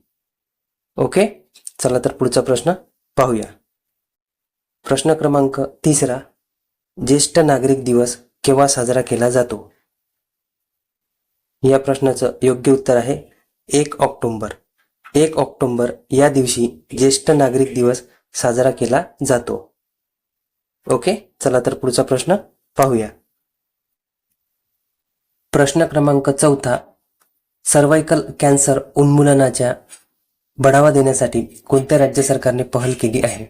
ओके, चला तर पुढचा प्रश्न पाहूया. प्रश्न क्रमांक 3. ज्येष्ठ नागरिक दिवस केव्हा साजरा केला जातो? या प्रश्नाचं योग्य उत्तर आहे 1 ऑक्टोबर. 1 ऑक्टोबर या दिवशी ज्येष्ठ नागरिक दिवस साजरा केला जातो. ओके, चला तर पुढचा प्रश्न पाहूया. प्रश्न क्रमांक 4. सर्वायकल कॅन्सर उन्मूलनाच्या बढावा देण्यासाठी कोणत्या राज्य सरकारने पहल केली आहे?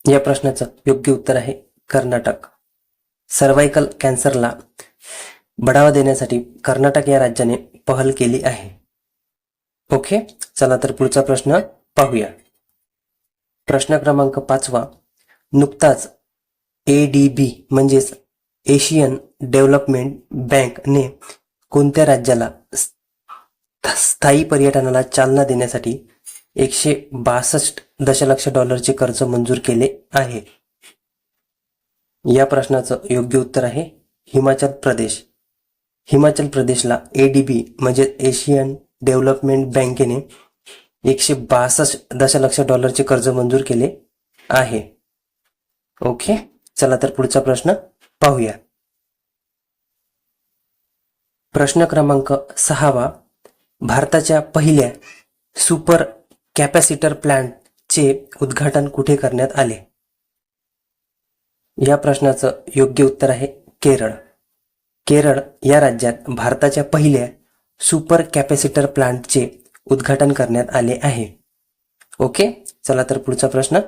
या प्रश्नाचं योग्य उत्तर आहे कर्नाटक. सर्वायकल कॅन्सरला बढावा देण्यासाठी कर्नाटक या राज्याने पहल केली आहे. ओके, चला तर पुढचा प्रश्न पाहूया. प्रश्न क्रमांक 5. नुकताच ADB म्हणजेच एशियन डेव्हलपमेंट बँकने कोणत्या राज्याला स्थायी पर्यटनाला चालना देण्यासाठी 162 दशलक्ष डॉलरचे कर्ज मंजूर केले आहे? या प्रश्नाचं योग्य उत्तर आहे हिमाचल प्रदेश. हिमाचल प्रदेशला ADB म्हणजे एशियन डेव्हलपमेंट बँकेने 162 दशलक्ष डॉलरचे कर्ज मंजूर केले आहे. ओके, चला तर पुढचा प्रश्न पाहूया. प्रश्न क्रमांक 6. भारताच्या पहिल्या सुपर कॅपॅसिटर प्लांटचे उद्घाटन कुठे करण्यात आले? या प्रश्नाचं योग्य उत्तर आहे केरळ. केरळ या राज्यात भारताच्या पहिल्या सुपर कॅपॅसिटर प्लांटचे उद्घाटन करण्यात आले आहे. ओके, चला तर पुढचा प्रश्न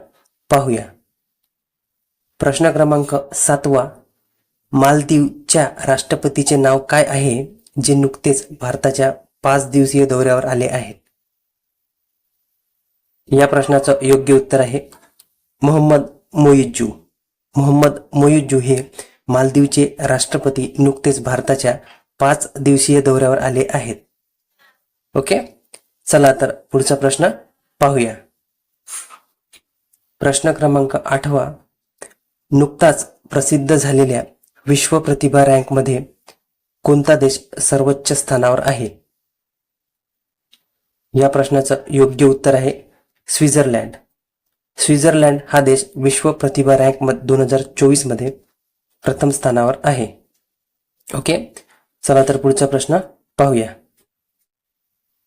पाहूया. प्रश्न क्रमांक 7. मालदीवच्या राष्ट्रपतीचे नाव काय आहे जे नुकतेच भारताच्या 5 दिवसीय दौऱ्यावर आले आहेत? या प्रश्नाचं योग्य उत्तर आहे मोहम्मद मोइज्जू. मोहम्मद मोइज्जू हे मालदीवचे राष्ट्रपती नुकतेच भारताच्या 5 दिवसीय दौऱ्यावर आले आहेत. ओके, चला तर पुढचा प्रश्न पाहूया. प्रश्न क्रमांक 8. नुकताच प्रसिद्ध झालेल्या विश्व प्रतिभा रँकमध्ये कोणता देश सर्वोच्च स्थानावर आहे? या प्रश्नाचं योग्य उत्तर आहे स्वित्झर्लंड. स्वित्झर्लंड हा देश विश्व प्रतिभा रँक 2024 मध्ये प्रथम स्थानावर आहे. ओके, चला तर पुढचा प्रश्न पाहूया.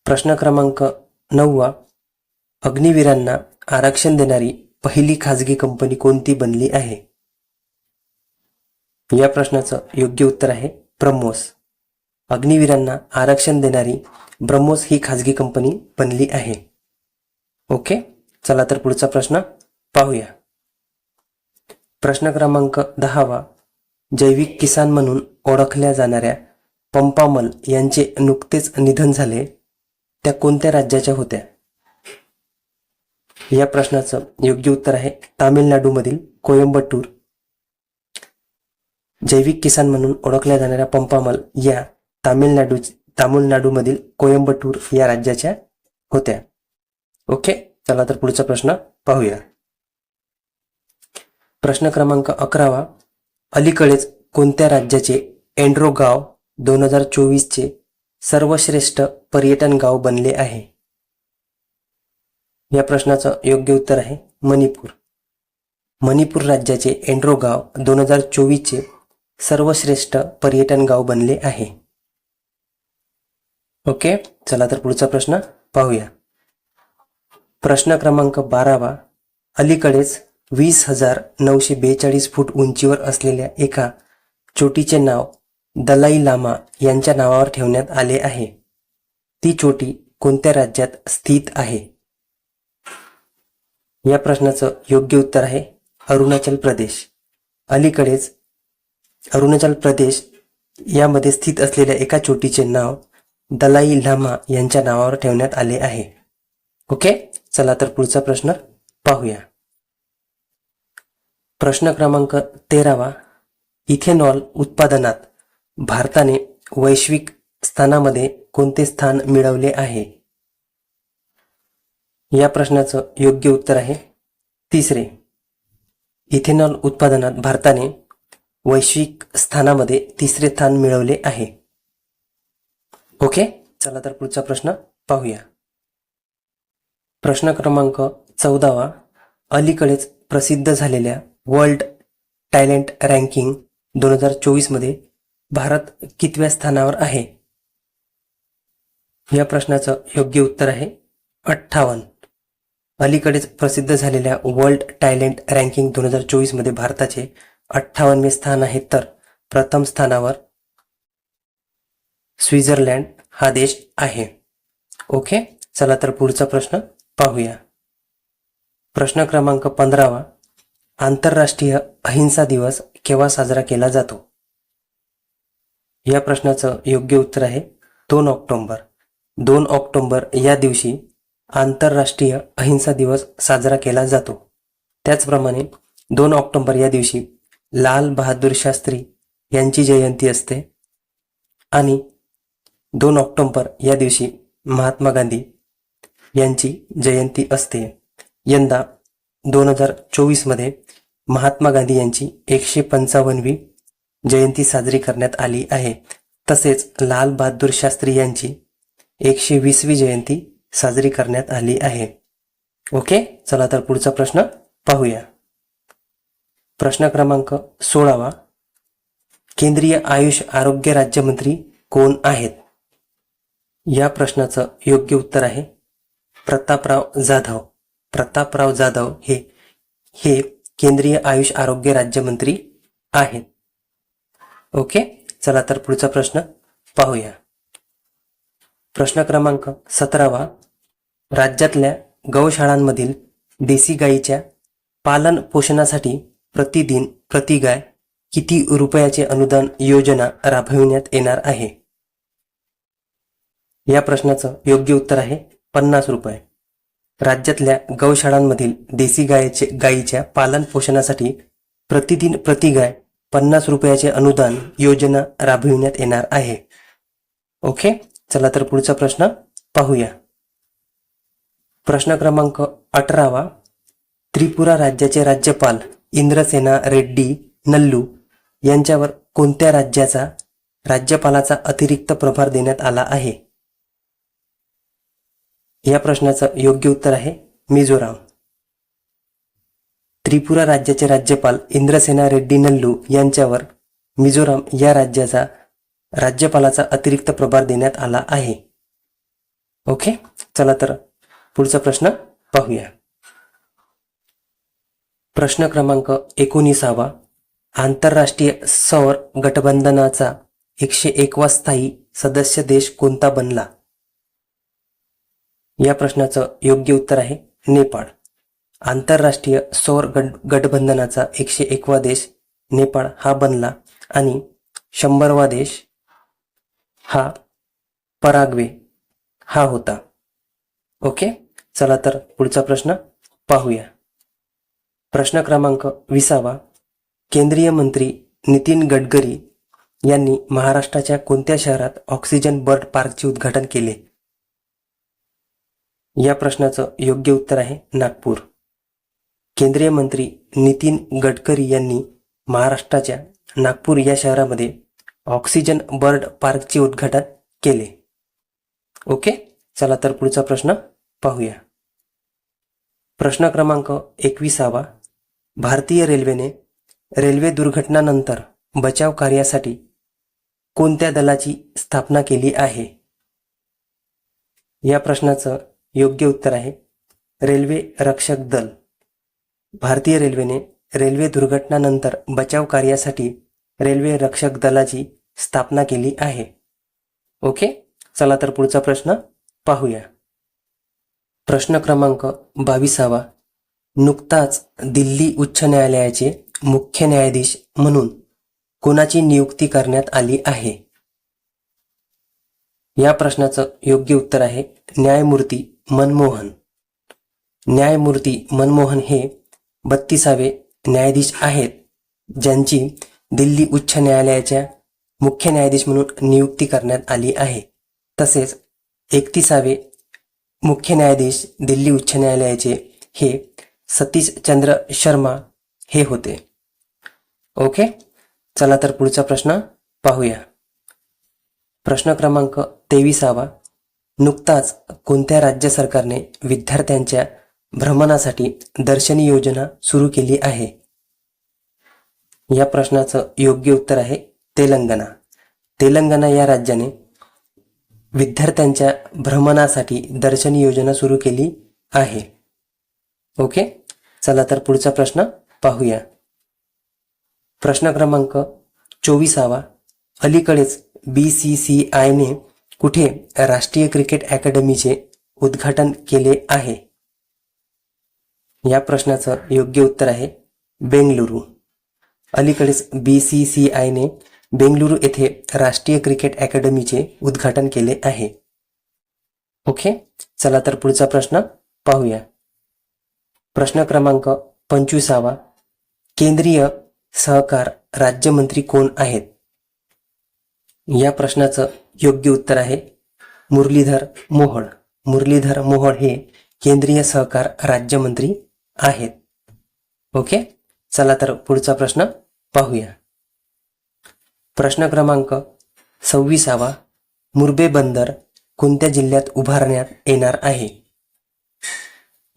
प्रश्न क्रमांक 9. अग्निवीरांना आरक्षण देणारी पहिली खाजगी कंपनी कोणती बनली आहे? या प्रश्नाचं योग्य उत्तर आहे ब्रह्मोस. अग्निवीरांना आरक्षण देणारी ब्रह्मोस ही खाजगी कंपनी बनली आहे. ओके, चला तर पुढचा प्रश्न पाहूया. प्रश्न क्रमांक 10. जैविक किसान म्हणून ओळखल्या जाणाऱ्या पंपामल यांचे नुकतेच निधन झाले, त्या कोणत्या राज्याच्या होत्या? या प्रश्नाचं योग्य उत्तर आहे तामिळनाडूमधील कोयंबटूर. जैविक किसान म्हणून ओळखल्या जाणाऱ्या पंपामल या तामिळनाडूमधील कोयंबटूर या राज्याच्या होत्या. ओके, चला तर पुढचा प्रश्न पाहूया. प्रश्न क्रमांक 11. अलीकडेच कोणत्या राज्याचे एंड्रो गाव 2024 चे सर्वश्रेष्ठ पर्यटन गाव बनले आहे? या प्रश्नाचं योग्य उत्तर आहे मणिपूर. मणिपूर राज्याचे एंड्रो गाव 2024 चे सर्वश्रेष्ठ पर्यटन गाव बनले आहे. ओके, चला तर पुढचा प्रश्न पाहूया. प्रश्न क्रमांक 12. अलीकडेच 20,942 फूट उंचीवर असलेल्या एका चोटीचे नाव दलाई लामा यांच्या नावावर ठेवण्यात आले आहे. ती चोटी कोणत्या राज्यात स्थित आहे? या प्रश्नाचं योग्य उत्तर आहे अरुणाचल प्रदेश. अलीकडेच अरुणाचल प्रदेश यामध्ये स्थित असलेल्या एका चोटीचे नाव दलाई लामा यांच्या नावावर ठेवण्यात आले आहे. ओके, चला तर पुढचा प्रश्न पाहूया. प्रश्न क्रमांक 13. इथेनॉल उत्पादनात भारताने वैश्विक स्थानामध्ये कोणते स्थान मिळवले आहे? या प्रश्नाचं योग्य उत्तर आहे 3. इथेनॉल उत्पादनात भारताने वैश्विक स्थानामध्ये 3रे स्थान मिळवले आहे. ओके, चला तर पुढचा प्रश्न पाहूया. प्रश्न क्रमांक 14. अलीकडेच प्रसिद्ध झालेल्या वर्ल्ड टॅलेंट रँकिंग 2024 मध्ये भारत कितव्या स्थानावर आहे? या प्रश्नाचं योग्य उत्तर आहे 58. अलीकडेच प्रसिद्ध झालेल्या वर्ल्ड टॅलेंट रँकिंग 2024 मध्ये भारताचे 58वें स्थान आहे, तर प्रथम स्थानावर स्वित्झर्लंड हा देश आहे. ओके, चला तर पुढचा प्रश्न पाहूया. प्रश्न क्रमांक 15. आंतरराष्ट्रीय अहिंसा दिवस केव्हा साजरा केला जातो? या प्रश्नाचं योग्य उत्तर आहे 2 ऑक्टोबर. 2 ऑक्टोबर या दिवशी आंतरराष्ट्रीय अहिंसा दिवस साजरा केला जातो. त्याचप्रमाणे 2 ऑक्टोबर या दिवशी लाल बहादूर शास्त्री यांची जयंती असते आणि 2 ऑक्टोबर या दिवशी महात्मा गांधी यांची जयंती असते. यंदा 2024 मध्ये महात्मा गांधी यांची 155वी जयंती साजरी करण्यात आली आहे. तसेच लाल बहादूर शास्त्री यांची 120वी जयंती साजरी करण्यात आली आहे. ओके, चला तर पुढचा प्रश्न पाहूया. प्रश्न क्रमांक 16वा. केंद्रीय आयुष आरोग्य राज्यमंत्री कोण आहेत? या प्रश्नाचं योग्य उत्तर आहे प्रतापराव जाधव. प्रतापराव जाधव हे केंद्रीय आयुष आरोग्य राज्यमंत्री आहेत. ओके, चला तर पुढचा प्रश्न पाहूया. प्रश्न क्रमांक 17वा. राज्यातल्या गौशाळांमधील देशी गायीच्या पालन पोषणासाठी प्रतिदिन प्रति गाय किती रुपयाचे अनुदान योजना राबविण्यात येणार आहे? या प्रश्नाचं योग्य उत्तर आहे 50 रुपये. राज्यातल्या गौशाळांमधील देशी गायीच्या पालन पोषणासाठी प्रतिदिन प्रति गाय 50 रुपयाचे अनुदान योजना राबविण्यात येणार आहे. ओके, चला तर पुढचा प्रश्न पाहूया. प्रश्न क्रमांक 18वा. त्रिपुरा राज्याचे राज्यपाल इंद्रसेना रेड्डी नल्लू यांच्यावर कोणत्या राज्याचा राज्यपालाचा अतिरिक्त प्रभार देण्यात आला आहे? या प्रश्नाचं योग्य उत्तर आहे मिझोराम. त्रिपुरा राज्याचे राज्यपाल इंद्रसेना रेड्डी नल्लू यांच्यावर मिझोराम या राज्याचा राज्यपालाचा अतिरिक्त प्रभार देण्यात आला आहे. ओके, चला तर पुढचा प्रश्न पाहूया. प्रश्न क्रमांक 19वा. आंतरराष्ट्रीय सौर गठबंधनाचा 101वा स्थायी सदस्य देश कोणता बनला? या प्रश्नाचं योग्य उत्तर आहे नेपाळ. आंतरराष्ट्रीय सौर गठबंधनाचा 101वा देश नेपाळ हा बनला आणि 100वा देश हा पराग्वे हा होता. ओके, चला तर पुढचा प्रश्न पाहूया. प्रश्न क्रमांक 20वा. केंद्रीय मंत्री नितीन गडकरी यांनी महाराष्ट्राच्या कोणत्या शहरात ऑक्सिजन बर्ड पार्कचे उद्घाटन केले? या प्रश्नाचं योग्य उत्तर आहे नागपूर. केंद्रीय मंत्री नितीन गडकरी यांनी महाराष्ट्राच्या नागपूर या शहरामध्ये ऑक्सिजन बर्ड पार्कचे उद्घाटन केले. ओके, चला तर पुढचा प्रश्न पाहूया. प्रश्न क्रमांक 21वा. भारतीय रेल्वेने रेल्वे दुर्घटनानंतर बचाव कार्यासाठी कोणत्या दलाची स्थापना केली आहे? या प्रश्नाचं योग्य उत्तर आहे रेल्वे रक्षक दल. भारतीय रेल्वेने रेल्वे दुर्घटनानंतर बचाव कार्यासाठी रेल्वे रक्षक दलाची स्थापना केली आहे. ओके, चला तर पुढचा प्रश्न पाहूया. प्रश्न क्रमांक 22वा. नुकताच दिल्ली उच्च न्यायालयाचे मुख्य न्यायाधीश म्हणून कोणाची नियुक्ती करण्यात आली आहे? या प्रश्नाचं योग्य उत्तर आहे न्यायमूर्ती मनमोहन. न्यायमूर्ती मनमोहन हे 32वे न्यायाधीश आहेत ज्यांची दिल्ली उच्च न्यायालयाच्या मुख्य न्यायाधीश म्हणून नियुक्ती करण्यात आली आहे. तसेच 31वे मुख्य न्यायाधीश दिल्ली उच्च न्यायालयाचे हे सतीश चंद्र शर्मा हे होते. ओके, चला तर पुढचा प्रश्न पाहूया. प्रश्न क्रमांक 23वा. नुकताच कोणत्या राज्य सरकारने विद्यार्थ्यांच्या भ्रमणासाठी दर्शनी योजना सुरू केली आहे? या प्रश्नाचं योग्य उत्तर आहे तेलंगणा. तेलंगणा या राज्याने विद्यार्थ्यांच्या भ्रमणासाठी दर्शनी योजना सुरू केली आहे. ओके, चला तर पुढचा प्रश्न पाहूया. प्रश्न क्रमांक 24वा. अलीकडेच BCCIने कुठे राष्ट्रीय क्रिकेट अकादमीचे उद्घाटन केले आहे? या प्रश्नाचं योग्य उत्तर आहे बेंगलुरू. अलीकडेच BCCIने बेंगलुरू येथे राष्ट्रीय क्रिकेट अकादमीचे उद्घाटन केले आहे. ओके, चला तर पुढचा प्रश्न पाहूया. प्रश्न क्रमांक 25वा. केंद्रीय सहकार राज्यमंत्री कोण आहेत? या प्रश्नाचं योग्य उत्तर आहे मुरलीधर मोहोळ. मुरलीधर मोहोळ हे केंद्रीय सहकार राज्यमंत्री आहेत. ओके, चला तर पुढचा प्रश्न पाहूया. प्रश्न क्रमांक 26. मुरबे बंदर कोणत्या जिल्ह्यात उभारण्यात येणार आहे?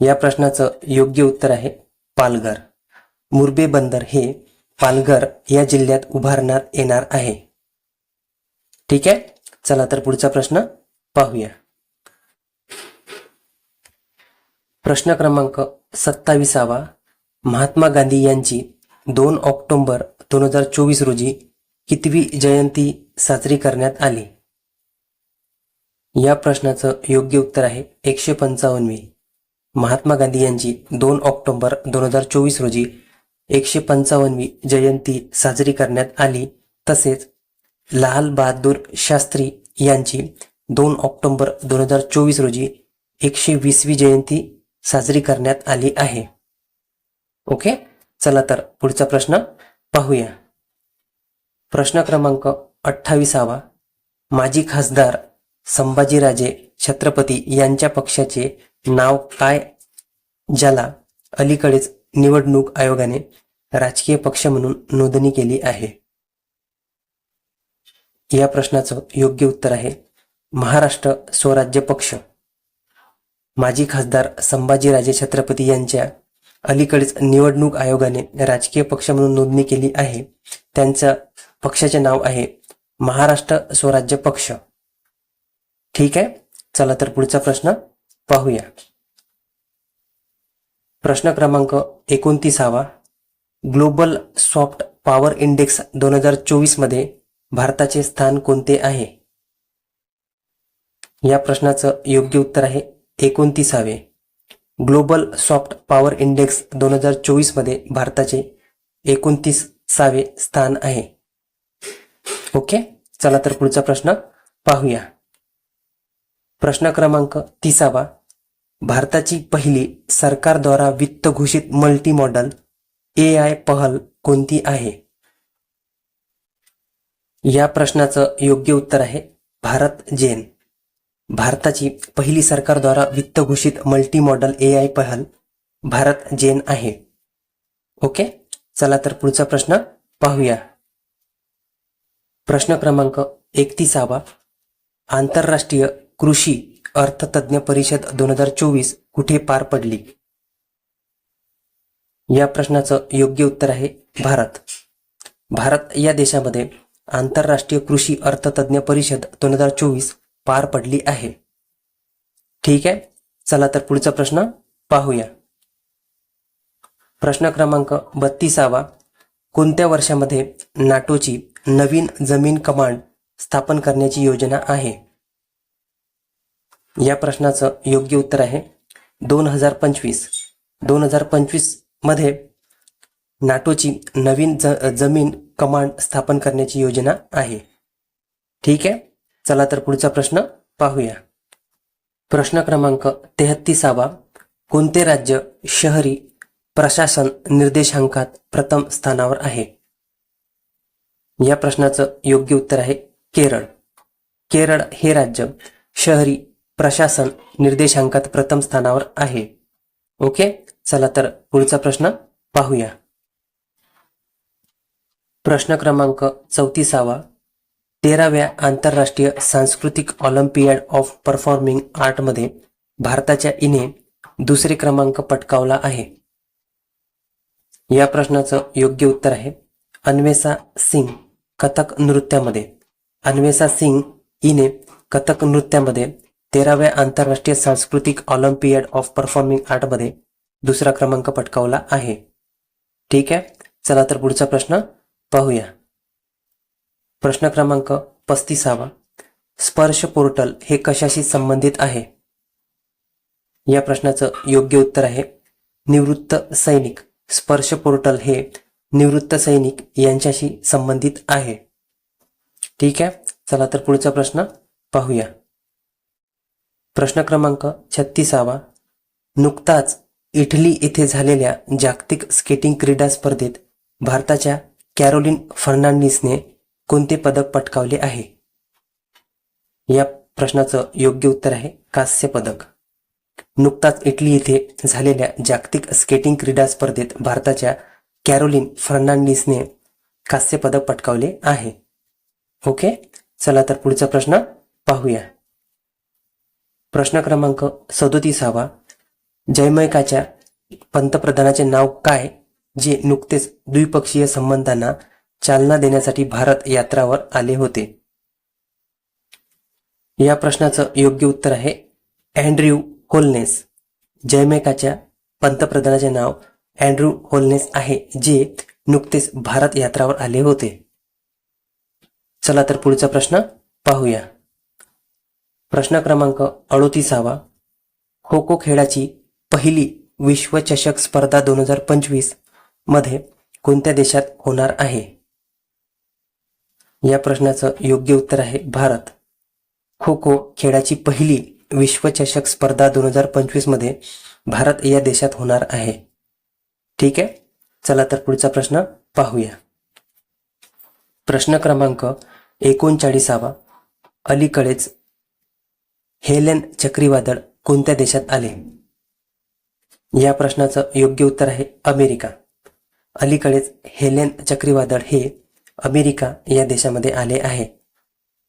या प्रश्नाचं योग्य उत्तर आहे पालघर. मुरबे बंदर हे पालघर या जिल्ह्यात उभारण्यात येणार आहे. ठीक आहे, चला तर पुढचा प्रश्न पाहूया. प्रश्न क्रमांक 27. महात्मा गांधी यांची 2 ऑक्टोबर 2024 रोजी कितवी जयंती साजरी करण्यात आली? या प्रश्नाचं योग्य उत्तर आहे 155वी. महात्मा गांधी यांची 2 ऑक्टोबर 2024 रोजी 155वी जयंती साजरी करण्यात आली. तसेच लाल बहादूर शास्त्री यांची 2 ऑक्टोबर 2024 रोजी 120वी जयंती साजरी करण्यात आली आहे. ओके, चला तर पुढचा प्रश्न पाहूया. प्रश्न क्रमांक 28. माजी खासदार संभाजीराजे छत्रपती यांच्या पक्षाचे नाव काय, ज्याला अलीकडेच निवडणूक आयोगाने राजकीय पक्ष म्हणून नोंदणी केली आहे? या प्रश्नाचं योग्य उत्तर आहे महाराष्ट्र स्वराज्य पक्ष. माजी खासदार संभाजीराजे छत्रपती यांच्या अलीकडेच निवडणूक आयोगाने राजकीय पक्ष म्हणून नोंदणी केली आहे. त्यांच्या पक्षाचे नाव आहे महाराष्ट्र स्वराज्य पक्ष. ठीक आहे, चला तर पुढचा प्रश्न पाहूया. प्रश्न क्रमांक 29. ग्लोबल सॉफ्ट पॉवर इंडेक्स 2024 मध्ये भारताचे स्थान कोणते आहे? या प्रश्नाचं योग्य उत्तर आहे 29वे. ग्लोबल सॉफ्ट पॉवर इंडेक्स 2024 मध्ये भारताचे 29वे स्थान आहे. ओके, चला तर पुढचा प्रश्न पाहूया. प्रश्न क्रमांक 30. भारताची पहिली सरकारद्वारा वित्त घोषित मल्टी मॉडल AI पहल कोणती आहे? या प्रश्नाचं योग्य उत्तर आहे भारत जेन. भारताची पहिली सरकारद्वारा वित्त घोषित मल्टी मॉडल AI पहल भारत जेन आहे. ओके, चला तर पुढचा प्रश्न पाहूया. प्रश्न क्रमांक 31. आंतरराष्ट्रीय कृषी अर्थतज्ञ परिषद 2024 कुठे पार पडली? या प्रश्नाचं योग्य उत्तर आहे भारत. भारत या देशामध्ये आंतरराष्ट्रीय कृषी अर्थतज्ञ परिषद 2024 पार पडली आहे. ठीक आहे, चला तर पुढचा प्रश्न पाहूया. प्रश्न क्रमांक 32. कोणत्या वर्षामध्ये नाटोची नवीन जमीन कमांड स्थापन करण्याची योजना आहे? या प्रश्नाचं योग्य उत्तर आहे 2025. 2025 मध्ये नाटोची नवीन जमीन कमांड स्थापन करण्याची योजना आहे. ठीक आहे, चला तर पुढचा प्रश्न पाहूया. प्रश्न क्रमांक 33. कोणते राज्य शहरी प्रशासन निर्देशांकात प्रथम स्थानावर आहे? या प्रश्नाचं योग्य उत्तर आहे केरळ. केरळ हे राज्य शहरी प्रशासन निर्देशांकात प्रथम स्थानावर आहे. ओके, चला तर पुढचा प्रश्न पाहूया. प्रश्न क्रमांक 34. 13व्या आंतरराष्ट्रीय सांस्कृतिक ऑलिम्पियाड ऑफ परफॉर्मिंग आर्टमध्ये भारताच्या इने दुसरे क्रमांक पटकावला आहे. या प्रश्नाचं योग्य उत्तर आहे अन्वेषा सिंग कथक नृत्यामध्ये. अन्वेषा सिंग हिने कथक नृत्यामध्ये 13व्या आंतरराष्ट्रीय सांस्कृतिक ऑलिम्पियाड ऑफ परफॉर्मिंग आर्टमध्ये दुसरा क्रमांक पटकावला आहे. ठीक आहे, चला तर पुढचा प्रश्न पाहूया. प्रश्न क्रमांक 35. स्पर्श पोर्टल हे कशाशी संबंधित आहे? या प्रश्नाचं योग्य उत्तर आहे निवृत्त सैनिक. स्पर्श पोर्टल हे निवृत्त सैनिक यांच्याशी संबंधित आहे. ठीक आहे, चला तर पुढचा प्रश्न पाहूया. प्रश्न क्रमांक 36. नुकताच इटली येथे झालेल्या जागतिक स्केटिंग क्रीडा स्पर्धेत भारताच्या कॅरोलिन फर्नांडिसने कोणते पदक पटकावले आहे? या प्रश्नाचं योग्य उत्तर आहे कांस्य पदक. नुकताच इटली येथे झालेल्या जागतिक स्केटिंग क्रीडा स्पर्धेत भारताच्या कॅरोलिन फर्नांडिसने कांस्य पदक पटकावले आहे. ओके, चला तर पुढचा प्रश्न पाहूया. प्रश्न क्रमांक 37. जमैकाच्या पंतप्रधानाचे नाव काय जे नुकतेच द्विपक्षीय संबंधांना चालना देण्यासाठी भारत यात्रावर आले होते? या प्रश्नाचं योग्य उत्तर आहे अँड्र्यू होलनेस. जमैकाच्या पंतप्रधानाचे नाव अँड्र्यू होलनेस आहे जे नुकतेच भारत यात्रावर आले होते. चला तर पुढचा प्रश्न पाहूया. प्रश्न क्रमांक 38. खो खो खेळाची पहिली विश्वचषक स्पर्धा 2025 मध्ये कोणत्या देशात होणार आहे? या प्रश्नाचं योग्य उत्तर आहे भारत. खो खो खेळाची पहिली विश्वचषक स्पर्धा 2025 मध्ये भारत या देशात होणार आहे. ठीक आहे, चला तर पुढचा प्रश्न पाहूया. प्रश्न क्रमांक 39. अलीकडेच हेलेन चक्रीवादळ कोणत्या देशात आले? या प्रश्नाचं योग्य उत्तर आहे अमेरिका. अलीकडेच हेलेन चक्रीवादळ हे अमेरिका या देशामध्ये आले आहे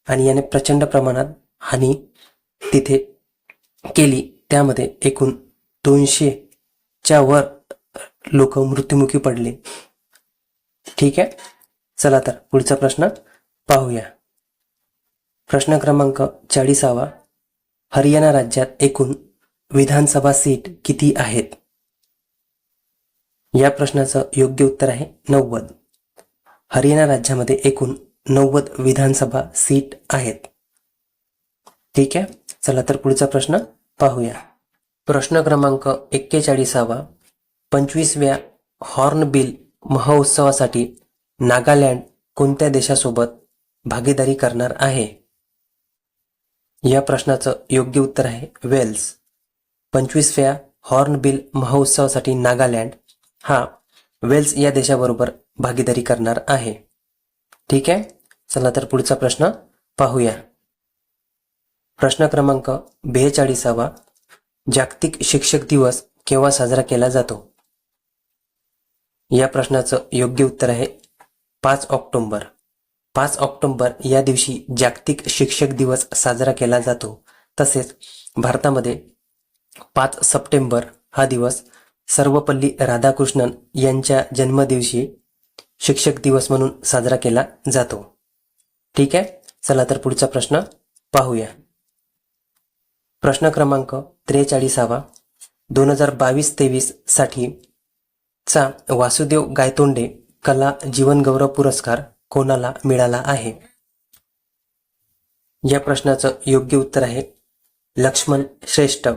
आणि याने प्रचंड प्रमाणात हानी तिथे केली. त्यामध्ये एकूण 200च्या वर लोक मृत्युमुखी पडले. ठीक आहे, चला तर पुढचा प्रश्न पाहूया. प्रश्न क्रमांक 40. हरियाणा राज्यात एकूण विधानसभा सीट किती आहेत? या प्रश्नाचं योग्य उत्तर आहे 90. हरियाणा राज्यामध्ये एकूण 90 विधानसभा सीट आहेत. ठीक आहे, चला तर पुढचा प्रश्न पाहूया. प्रश्न क्रमांक 41. 25व्या हॉर्नबिल महोत्सवासाठी नागालँड कोणत्या देशासोबत भागीदारी करणार आहे? या प्रश्नाचं योग्य उत्तर आहे वेल्स. 25व्या हॉर्नबिल महोत्सवासाठी नागालँड हा वेल्स या देशाबरोबर भागीदारी करणार आहे. ठीक आहे, चला तर पुढचा प्रश्न पाहूया. प्रश्न क्रमांक 42. जागतिक शिक्षक दिवस केव्हा साजरा केला जातो? या प्रश्नाचं योग्य उत्तर आहे 5 ऑक्टोबर. 5 ऑक्टोबर या दिवशी जागतिक शिक्षक दिवस साजरा केला जातो. तसेच भारतामध्ये 5 सप्टेंबर हा दिवस सर्वपल्ली राधाकृष्णन यांच्या जन्मदिवशी शिक्षक दिवस म्हणून साजरा केला जातो. ठीक आहे, चला तर पुढचा प्रश्न पाहूया. प्रश्न क्रमांक 43. 2022-23 साठी चा वासुदेव गायतोंडे कला जीवनगौरव पुरस्कार कोणाला मिळाला आहे? या प्रश्नाचं योग्य उत्तर आहे लक्ष्मण श्रेष्ठ.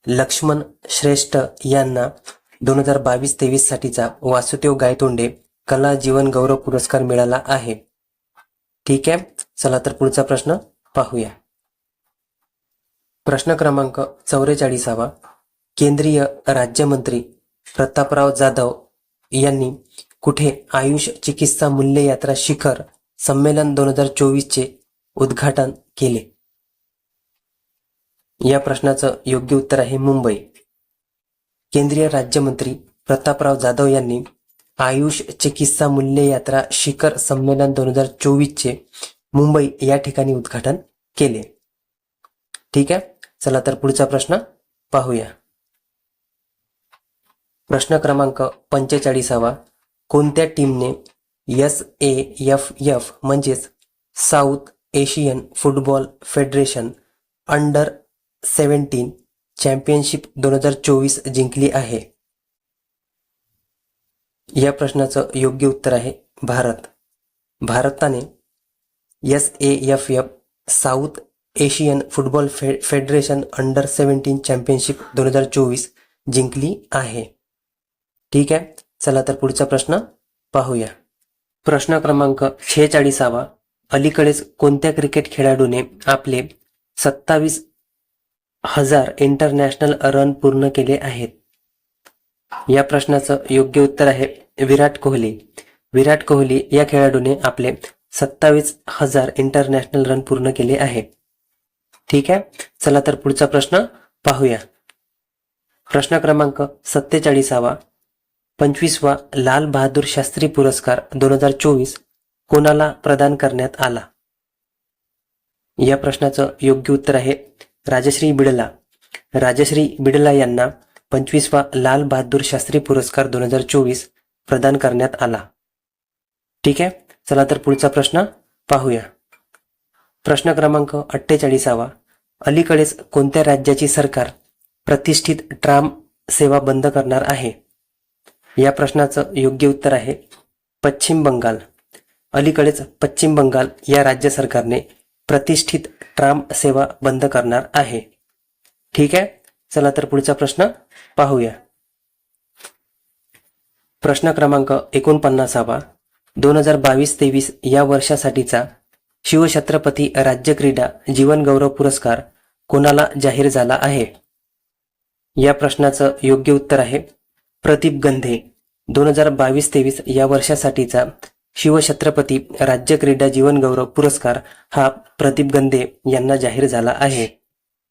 लक्ष्मण श्रेष्ठ यांना 2022-23 साठीचा वासुदेव गायतोंडे कला जीवनगौरव पुरस्कार मिळाला आहे. ठीक आहे, चला तर पुढचा प्रश्न पाहूया. प्रश्न क्रमांक 44. केंद्रीय राज्यमंत्री प्रतापराव जाधव यांनी कुठे आयुष चिकित्सा मूल्य यात्रा शिखर संमेलन 2024 चे उद्घाटन केले? या प्रश्नाचं योग्य उत्तर आहे मुंबई. केंद्रीय राज्यमंत्री प्रतापराव जाधव यांनी आयुष चिकित्सा मूल्य यात्रा शिखर संमेलन 2024 चे मुंबई या ठिकाणी उद्घाटन केले. ठीक आहे, चला तर पुढचा प्रश्न पाहूया. प्रश्न क्रमांक 45. कोणत्या टीमने SAFF म्हणजेच south Asian football federation under 17 championship 2024 जिंकली आहे? या प्रश्नाचं योग्य उत्तर आहे भारत. भारताने SAFF south Asian football federation under 17 championship 2024 जिंकली आहे. ठीक आहे, चला तर पुढचा प्रश्न पाहूया. प्रश्न क्रमांक 46. अलीकडेच कोणत्या क्रिकेट खेळाडूने आपले 27,000 इंटरनॅशनल रन पूर्ण केले आहेत? या प्रश्नाचं योग्य उत्तर आहे विराट कोहली. विराट कोहली या खेळाडूने आपले 27,000 इंटरनॅशनल रन पूर्ण केले आहे. ठीक आहे, चला तर पुढचा प्रश्न पाहूया. प्रश्न क्रमांक 47वा. 25वा लाल बहादूर शास्त्री पुरस्कार 2024 कोणाला प्रदान करण्यात आला? या प्रश्नाचं योग्य उत्तर आहे राजश्री बिडला. राजश्री बिडला यांना 25वा लाल बहादूर शास्त्री पुरस्कार 2024 प्रदान करण्यात आला. ठीक आहे, चला तर पुढचा प्रश्न पाहूया. प्रश्न क्रमांक 48वा. अलीकडेच कोणत्या राज्याची सरकार प्रतिष्ठित ट्राम सेवा बंद करणार आहे? या प्रश्नाचं योग्य उत्तर आहे पश्चिम बंगाल. अलीकडेच पश्चिम बंगाल या राज्य सरकारने प्रतिष्ठित ट्राम सेवा बंद करणार आहे. ठीक आहे, चला तर पुढचा प्रश्न पाहूया. प्रश्न क्रमांक 49वा. 2022-23 या वर्षासाठीचा शिवछत्रपती राज्य क्रीडा जीवन गौरव पुरस्कार कोणाला जाहीर झाला आहे? या प्रश्नाचं योग्य उत्तर आहे प्रदीप गंधे. 2022-23 या वर्षासाठीचा शिवछत्रपती राज्य क्रीडा जीवन गौरव पुरस्कार हा प्रदीप गंधे यांना जाहीर झाला आहे.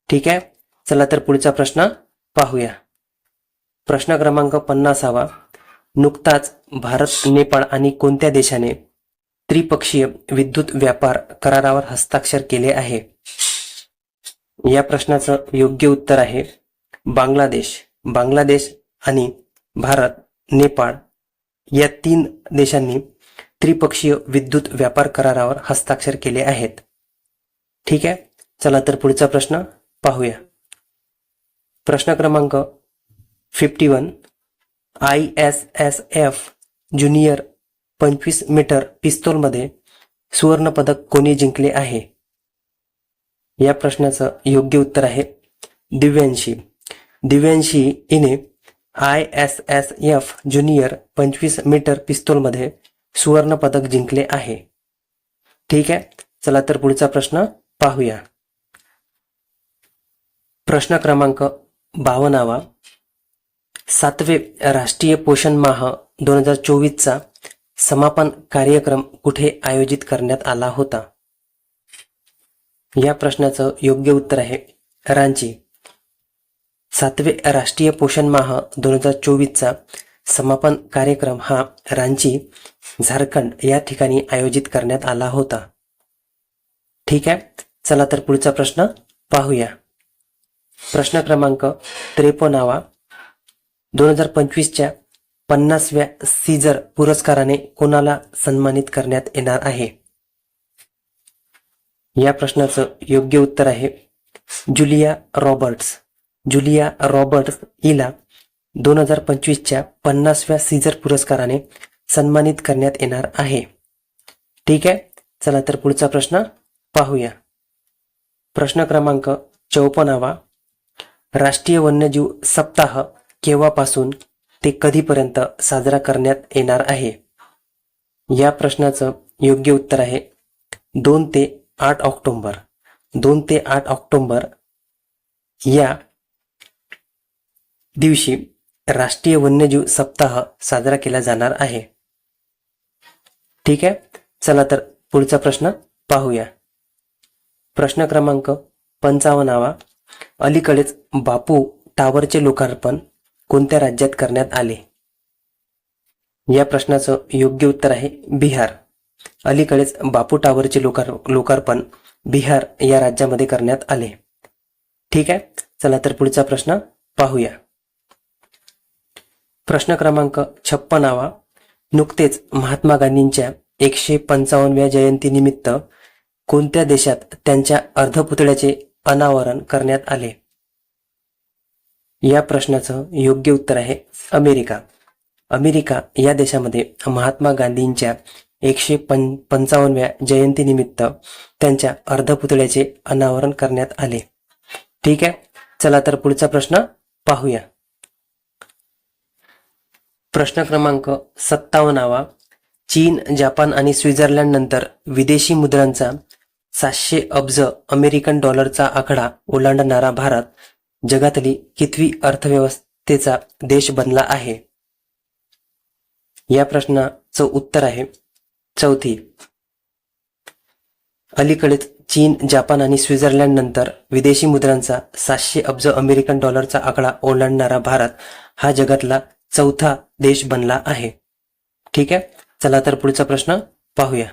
ठीक आहे, चला तर पुढचा प्रश्न पाहूया. प्रश्न क्रमांक 50वा. नुकताच भारत, नेपाळ आणि कोणत्या देशाने त्रिपक्षीय विद्युत व्यापार करारावर हस्ताक्षर केले आहे? या प्रश्नाचं योग्य उत्तर आहे बांगलादेश. बांगलादेश आणि भारत, नेपाळ या 3 देशांनी त्रिपक्षीय विद्युत व्यापार करारावर हस्ताक्षर केले आहेत. ठीक आहे, चला तर पुढचा प्रश्न पाहूया. प्रश्न क्रमांक 51. ISSF ज्युनियर 25 मीटर पिस्तूलमध्ये सुवर्ण पदक कोणी जिंकले आहे? या प्रश्नाचं योग्य उत्तर आहे दिव्यांशी. दिव्यांशी हिने ISSF ज्युनियर 25 मीटर पिस्तूलमध्ये सुवर्ण पदक जिंकले आहे. ठीक आहे, चला तर पुढचा प्रश्न पाहूया. प्रश्न क्रमांक 52वा. 7वे राष्ट्रीय पोषण माह 2024चा समापन कार्यक्रम कुठे आयोजित करण्यात आला होता? या प्रश्नाचं योग्य उत्तर आहे रांची. 7वे राष्ट्रीय पोषण माह 2024चा समापन कार्यक्रम हा रांची, झारखंड या ठिकाणी आयोजित करण्यात आला होता. ठीक आहे, चला तर पुढचा प्रश्न पाहूया. प्रश्न क्रमांक 53वा. 2025च्या 50व्या सीझर पुरस्काराने कोणाला सन्मानित करण्यात येणार आहे? या प्रश्नाचं योग्य उत्तर आहे जुलिया रॉबर्ट्स. जुलिया रॉबर्ट्स हिला 2025च्या 50व्या सीझर पुरस्काराने सन्मानित करण्यात येणार आहे. ठीक आहे, चला तर पुढचा प्रश्न पाहूया. प्रश्न क्रमांक 54वा. राष्ट्रीय वन्यजीव सप्ताह केव्हापासून ते कधीपर्यंत साजरा करण्यात येणार आहे? या प्रश्नाचं योग्य उत्तर आहे 2 ते 8 ऑक्टोबर. 2 ते 8 ऑक्टोबर या दिवशी राष्ट्रीय वन्यजीव सप्ताह साजरा केला जाणार आहे. ठीक आहे, चला तर पुढचा प्रश्न पाहूया. प्रश्न क्रमांक 55वा. अलीकडेच बापू टावरचे लोकार्पण कोणत्या राज्यात करण्यात आले? या प्रश्नाचं योग्य उत्तर आहे बिहार. अलीकडेच बापू टावरचे लोकार्पण बिहार या राज्यामध्ये करण्यात आले. ठीक आहे, चला तर पुढचा प्रश्न पाहूया. प्रश्न क्रमांक 56वा. नुकतेच महात्मा गांधींच्या 155व्या जयंतीनिमित्त कोणत्या देशात त्यांच्या अर्धपुतळ्याचे अनावरण करण्यात आले? या प्रश्नाचं योग्य उत्तर आहे अमेरिका. अमेरिका या देशामध्ये महात्मा गांधींच्या 155व्या जयंतीनिमित्त त्यांच्या अर्धपुतळ्याचे अनावरण करण्यात आले. ठीक आहे, चला तर पुढचा प्रश्न पाहूया. प्रश्न क्रमांक 57वा. चीन, जपान आणि स्वित्झर्लंड नंतर विदेशी मुद्रांचा 700 अब्ज अमेरिकन डॉलरचा आकडा ओलांडणारा भारत जगातली कितवी अर्थव्यवस्थेचा देश बनला आहे? या प्रश्नाचं उत्तर आहे 4थी. अलीकडेच चीन, जापान आणि स्वित्झर्लंड नंतर विदेशी मुद्रांचा 700 अब्ज अमेरिकन डॉलरचा आकडा ओलांडणारा भारत हा जगातला चौथा देश बनला आहे. ठीक आहे, चला तर पुढचा प्रश्न पाहूया.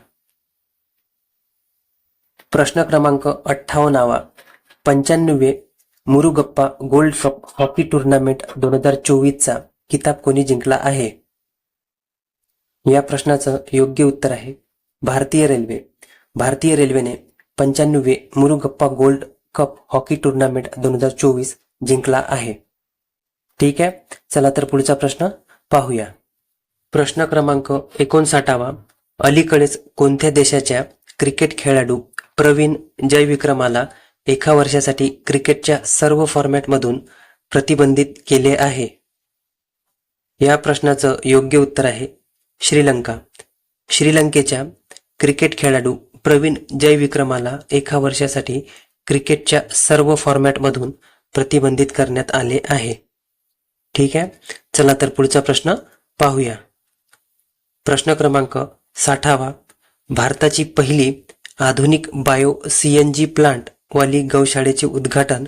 प्रश्न क्रमांक 58 95वे Murugappa gold cup hockey tournament 2024चा किताब कोणी जिंकला आहे? या प्रश्नाचं योग्य उत्तर आहे भारतीय रेल्वे. भारतीय रेल्वेने 95वे Murugappa gold cup hockey tournament 2024 जिंकला आहे. ठीक आहे, चला तर पुढचा प्रश्न पाहूया. प्रश्न क्रमांक 59 अलीकडेच कोणत्या देशाच्या क्रिकेट खेळाडू प्रवीण जयविक्रमाला एका वर्षासाठी क्रिकेटच्या सर्व फॉर्मॅटमधून प्रतिबंधित केले आहे? या प्रश्नाचं योग्य उत्तर आहे श्रीलंका. श्रीलंकेच्या क्रिकेट खेळाडू प्रवीण जयविक्रमाला एका वर्षासाठी क्रिकेटच्या सर्व फॉर्मॅटमधून प्रतिबंधित करण्यात आले आहे. ठीक आहे, चला तर पुढचा प्रश्न पाहूया. प्रश्न क्रमांक 60 भारताची पहिली आधुनिक बायो CNG प्लांट वाली गौशाळेचे उद्घाटन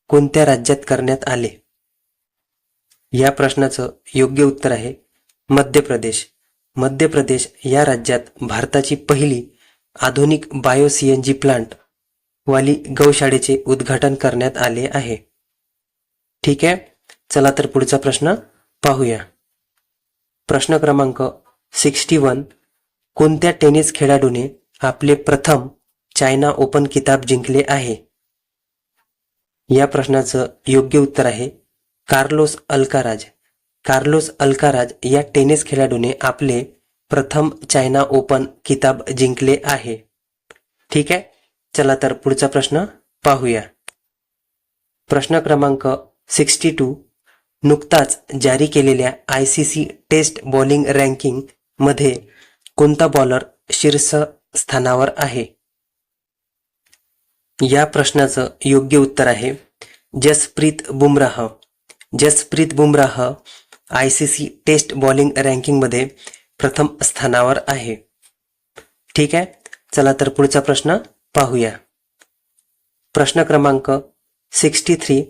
कोणत्या राज्यात करण्यात आले? या प्रश्नाचं योग्य उत्तर आहे मध्य प्रदेश. मध्य प्रदेश या राज्यात भारताची पहिली आधुनिक बायो CNG प्लांट वाली गौशाळेचे उद्घाटन करण्यात आले आहे. ठीक आहे, चला तर पुढचा प्रश्न पाहूया. प्रश्न क्रमांक 61 कोणत्या टेनिस खेळाडूने आपले प्रथम चायना ओपन किताब जिंकले आहे? या प्रश्नाचं योग्य उत्तर आहे कार्लोस अल्काराज. कार्लोस अल्काराज या टेनिस खेळाडूने आपले प्रथम चायना ओपन किताब जिंकले आहे. ठीक आहे, चला तर पुढचा प्रश्न पाहूया. प्रश्न क्रमांक 62 नुकताच जारी केलेल्या ICC टेस्ट बॉलिंग रँकिंग मध्ये कोणता बॉलर शीर्ष स्थानावर आहे? या प्रश्नाचं योग्य उत्तर आहे Jasprit Bumrah. Jasprit Bumrah ICC test bowling ranking मध्ये प्रथम स्थानावर आहे. ठीक आहे, चला तर पुढचा प्रश्न पाहूया. प्रश्न क्रमांक 63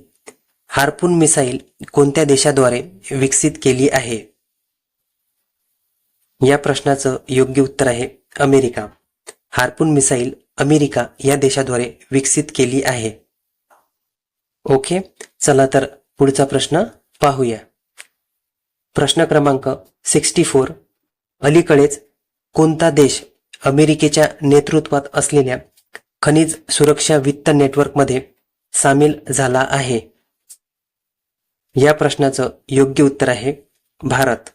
हार्पून मिसाईल कोणत्या देशाद्वारे विकसित केली आहे? या प्रश्नाचं योग्य उत्तर आहे अमेरिका. हार्पून मिसाईल अमेरिका या देशाद्वारे विकसित केली आहे. ओके, चला तर पुढचा प्रश्न पाहूया. प्रश्न क्रमांक 64 अलीकडेच कोणता देश अमेरिकेच्या नेतृत्वात असलेल्या खनिज सुरक्षा वित्त नेटवर्कमध्ये सामील झाला आहे? या प्रश्नाचं योग्य उत्तर आहे भारत.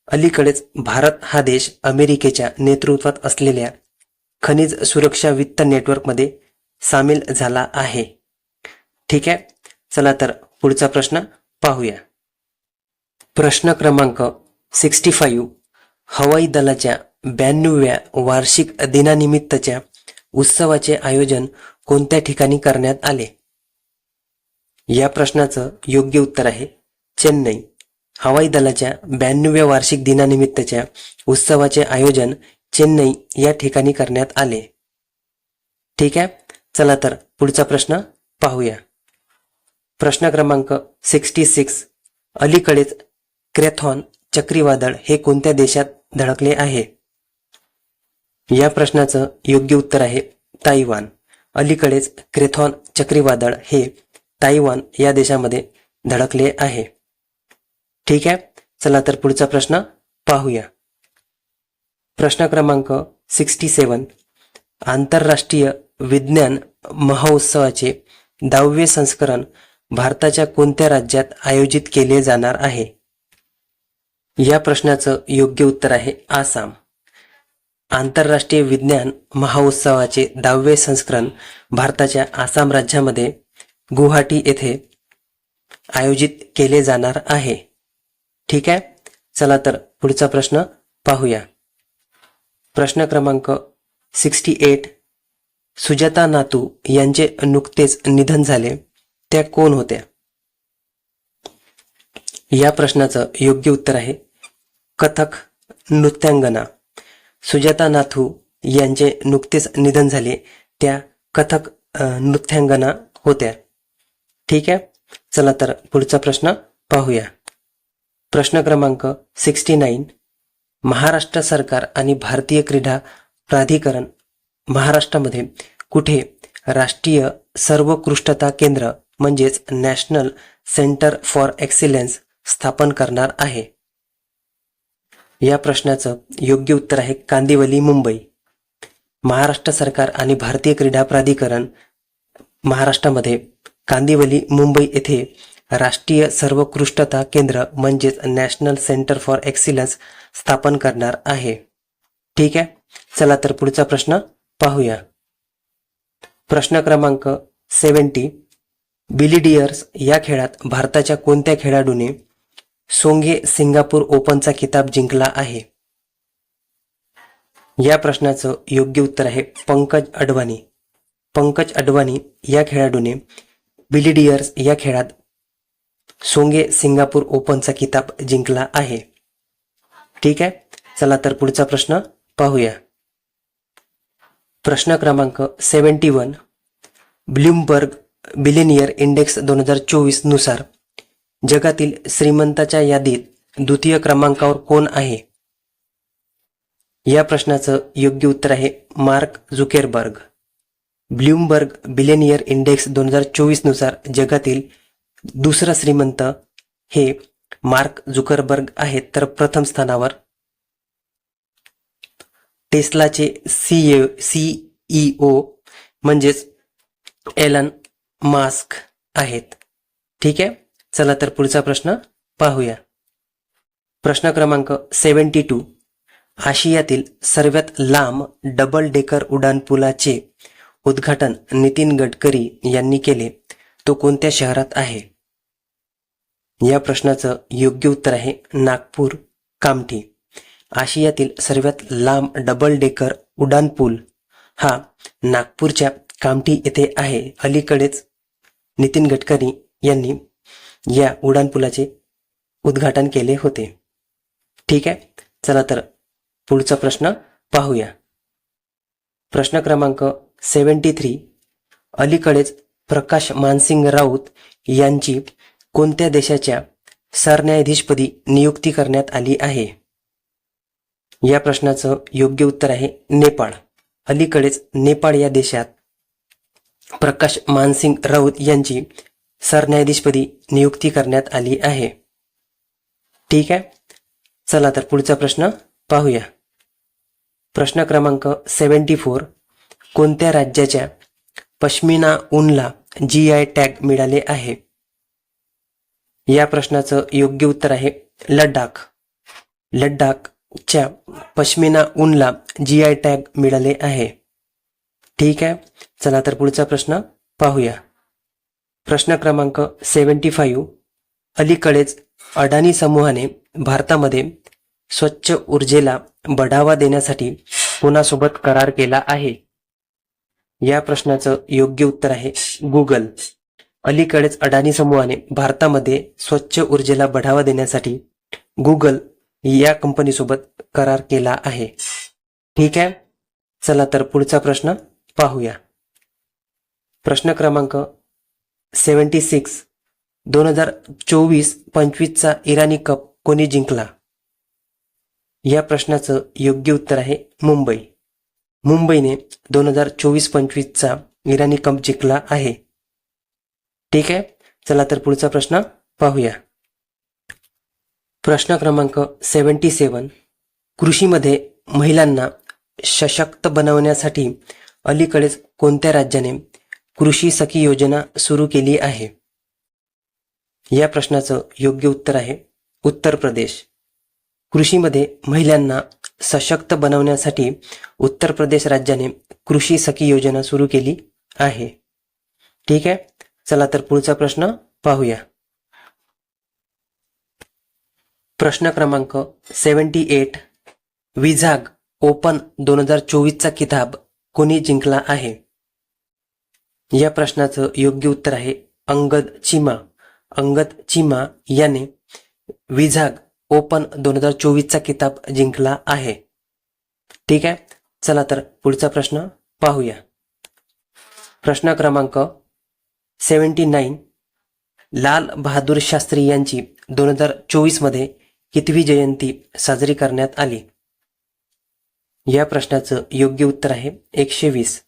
अलीकडेच भारत हा देश अमेरिकेच्या नेतृत्वात असलेल्या खनिज सुरक्षा वित्त नेटवर्कमध्ये सामील झाला आहे. ठीक आहे, चला तर पुढचा प्रश्न पाहूया. प्रश्न क्रमांक 65 हवाई दलाच्या 92व्या वार्षिक दिनानिमित्तच्या उत्सवाचे आयोजन कोणत्या ठिकाणी करण्यात आले? या प्रश्नाचं योग्य उत्तर आहे चेन्नई. हवाई दलाच्या 92व्या वार्षिक दिनानिमित्तच्या उत्सवाचे आयोजन चेन्नई या ठिकाणी करण्यात आले. ठीक आहे, चला तर पुढचा प्रश्न पाहूया. प्रश्न क्रमांक 66 अलीकडेच क्रॅथॉन चक्रीवादळ हे कोणत्या देशात धडकले आहे? या प्रश्नाचं योग्य उत्तर आहे ताइवान. अलीकडेच क्रॅथॉन चक्रीवादळ हे ताइवान या देशामध्ये धडकले आहे. ठीक आहे, चला तर पुढचा प्रश्न पाहूया. प्रश्न क्रमांक 67 आंतरराष्ट्रीय विज्ञान महोत्सवाचे 10वे संस्करण भारताच्या कोणत्या राज्यात आयोजित केले जाणार आहे? या प्रश्नाचं योग्य उत्तर आहे आसाम. आंतरराष्ट्रीय विज्ञान महोत्सवाचे 10वे संस्करण भारताच्या आसाम राज्यामध्ये गुवाहाटी येथे आयोजित केले जाणार आहे. ठीक आहे, चला तर पुढचा प्रश्न पाहूया. प्रश्न क्रमांक 68 सुजाता नातू यांचे नुकतेच निधन झाले, त्या कोण होत्या? या प्रश्नाचं योग्य उत्तर आहे कथक नृत्यांगना. सुजाता नाथू यांचे नुकतेच निधन झाले, त्या कथक नृत्यांगना होत्या. ठीक आहे, चला तर पुढचा प्रश्न पाहूया. प्रश्न क्रमांक 69. महाराष्ट्र सरकार आणि भारतीय क्रीडा प्राधिकरण महाराष्ट्रामध्ये कुठे राष्ट्रीय सर्वोत्कृष्टता केंद्र म्हणजेच नॅशनल सेंटर फॉर एक्सिलन्स स्थापन करणार आहे? या प्रश्नाचं योग्य उत्तर आहे कांदिवली, मुंबई. महाराष्ट्र सरकार आणि भारतीय क्रीडा प्राधिकरण महाराष्ट्रामध्ये कांदिवली, मुंबई येथे राष्ट्रीय सर्वोत्कृष्टता केंद्र म्हणजेच नॅशनल सेंटर फॉर एक्सिलन्स स्थापन करणार आहे. ठीक आहे, चला तर पुढचा प्रश्न पाहूया. प्रश्न क्रमांक 70. बिलियर्ड्स या खेळात भारताच्या कोणत्या खेळाडूने सोंगे सिंगापूर ओपनचा किताब जिंकला आहे? या प्रश्नाचं योग्य उत्तर आहे पंकज अडवाणी. पंकज अडवाणी या खेळाडूने बिलियर्ड्स या खेळात सोंगे सिंगापूर ओपनचा किताब जिंकला आहे. ठीक आहे, चला तर पुढचा प्रश्न पाहूया. प्रश्न क्रमांक 71. ब्लूमबर्ग बिलियनियर इंडेक्स 2024 नुसार जगातील श्रीमंताच्या यादीत द्वितीय क्रमांकावर कोण आहे? या प्रश्नाचं योग्य उत्तर आहे mark Zuckerberg. Bloomberg billionaire index 2024 नुसार जगातील दुसरा श्रीमंत हे मार्क झुकरबर्ग आहेत, तर प्रथम स्थानावर टेस्लाचे सीईओ म्हणजेच एलन मास्क आहेत. ठीक आहे, चला तर पुढचा प्रश्न पाहूया. प्रश्न क्रमांक 72. आशियातील सर्वात लांब डबल डेकर उड्डाणपुलाचे उद्घाटन नितीन गडकरी यांनी केले, तो कोणत्या शहरात आहे? या प्रश्नाचं योग्य उत्तर आहे नागपूर, कामठी. आशियातील सर्वात लांब डबल डेकर उड्डाणपूल हा नागपूरच्या कामठी येथे आहे. अलीकडेच नितीन गडकरी यांनी या उड्डाणपुलाचे उद्घाटन केले होते. ठीक आहे, चला तर पुढचा प्रश्न पाहूया. प्रश्न क्रमांक 73. अलीकडेच प्रकाश मानसिंग राऊत यांची कोणत्या देशाच्या सरन्यायाधीशपदी नियुक्ती करण्यात आली आहे? या प्रश्नाचं योग्य उत्तर आहे नेपाळ. अलीकडेच नेपाळ या देशात प्रकाश मानसिंग राऊत यांची सरन्यायाधीशपदी नियुक्ती करण्यात आली आहे. ठीक आहे, चला तर पुढचा प्रश्न पाहूया. प्रश्न क्रमांक 74. कोणत्या राज्याच्या पश्मिना ऊनला GI टॅग मिळाले आहे? या प्रश्नाचं योग्य उत्तर आहे लडाख. लडाखच्या पश्मिना ऊनला GI टॅग मिळाले आहे. ठीक आहे, चला तर पुढचा प्रश्न पाहूया. प्रश्न क्रमांक 75. अलीकडेच अडानी समूहाने भारतामध्ये स्वच्छ ऊर्जेला बढावा देण्यासाठी कोणासोबत करार केला आहे? या प्रश्नाचं योग्य उत्तर आहे गुगल. अलीकडेच अडानी समूहाने भारतामध्ये स्वच्छ ऊर्जेला बढावा देण्यासाठी गुगल या कंपनीसोबत करार केला आहे. ठीक आहे, चला तर पुढचा प्रश्न पाहूया. प्रश्न क्रमांक 76. 2024-25चा इराणी कप कोणी जिंकला? या प्रश्नाचं योग्य उत्तर आहे मुंबई. मुंबईने 2024-25चा इराणी कप जिंकला आहे. ठीक आहे, चला तर पुढचा प्रश्न पाहूया. प्रश्न क्रमांक 77. कृषीमध्ये महिलांना सशक्त बनवण्यासाठी अलीकडेच कोणत्या राज्याने कृषी सखी योजना सुरू केली आहे? या प्रश्नाचं योग्य उत्तर आहे उत्तर प्रदेश. कृषीमध्ये महिलांना सशक्त बनवण्यासाठी उत्तर प्रदेश राज्याने कृषी सखी योजना सुरू केली आहे. ठीक आहे, चला तर पुढचा प्रश्न पाहूया. प्रश्न क्रमांक 78. विझाग ओपन 2024चा किताब कोणी जिंकला आहे? या प्रश्नाचं योग्य उत्तर आहे अंगद चीमा. अंगद चीमा याने विझाग ओपन 2024चा किताब जिंकला आहे. ठीक आहे, चला तर पुढचा प्रश्न पाहूया. प्रश्न क्रमांक 79. लाल बहादूर शास्त्री यांची 2024 मध्ये कितवी जयंती साजरी करण्यात आली? या प्रश्नाचं योग्य उत्तर आहे 120.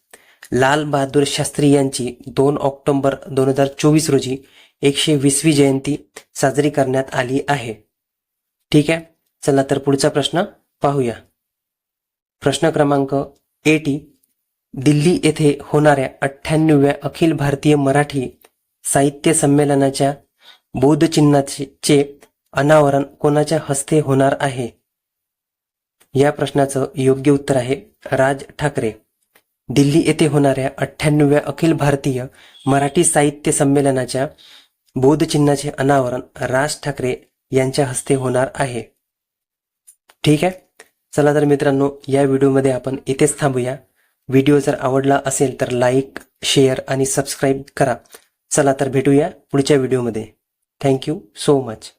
लाल बहादूर शास्त्री यांची 2 ऑक्टोबर 2024 रोजी 120वी जयंती साजरी करण्यात आली आहे. ठीक आहे, चला तर पुढचा प्रश्न पाहूया. प्रश्न क्रमांक 80. दिल्ली येथे होणाऱ्या 98व्या अखिल भारतीय मराठी साहित्य संमेलनाच्या बोधचिन्हाचे अनावरण कोणाच्या हस्ते होणार आहे? या प्रश्नाचं योग्य उत्तर आहे राज ठाकरे. दिल्ली येथे होणाऱ्या 98व्या अखिल भारतीय मराठी साहित्य संमेलनाच्या बोधचिन्हाचे अनावरण राज ठाकरे यांच्या हस्ते होणार आहे. ठीक आहे, चला तर मित्रांनो, या व्हिडिओमध्ये आपण इथेच थांबूया. व्हिडिओ जर आवडला असेल तर लाईक, शेअर आणि सबस्क्राईब करा. चला तर भेटूया पुढच्या व्हिडिओमध्ये. Thank you so much.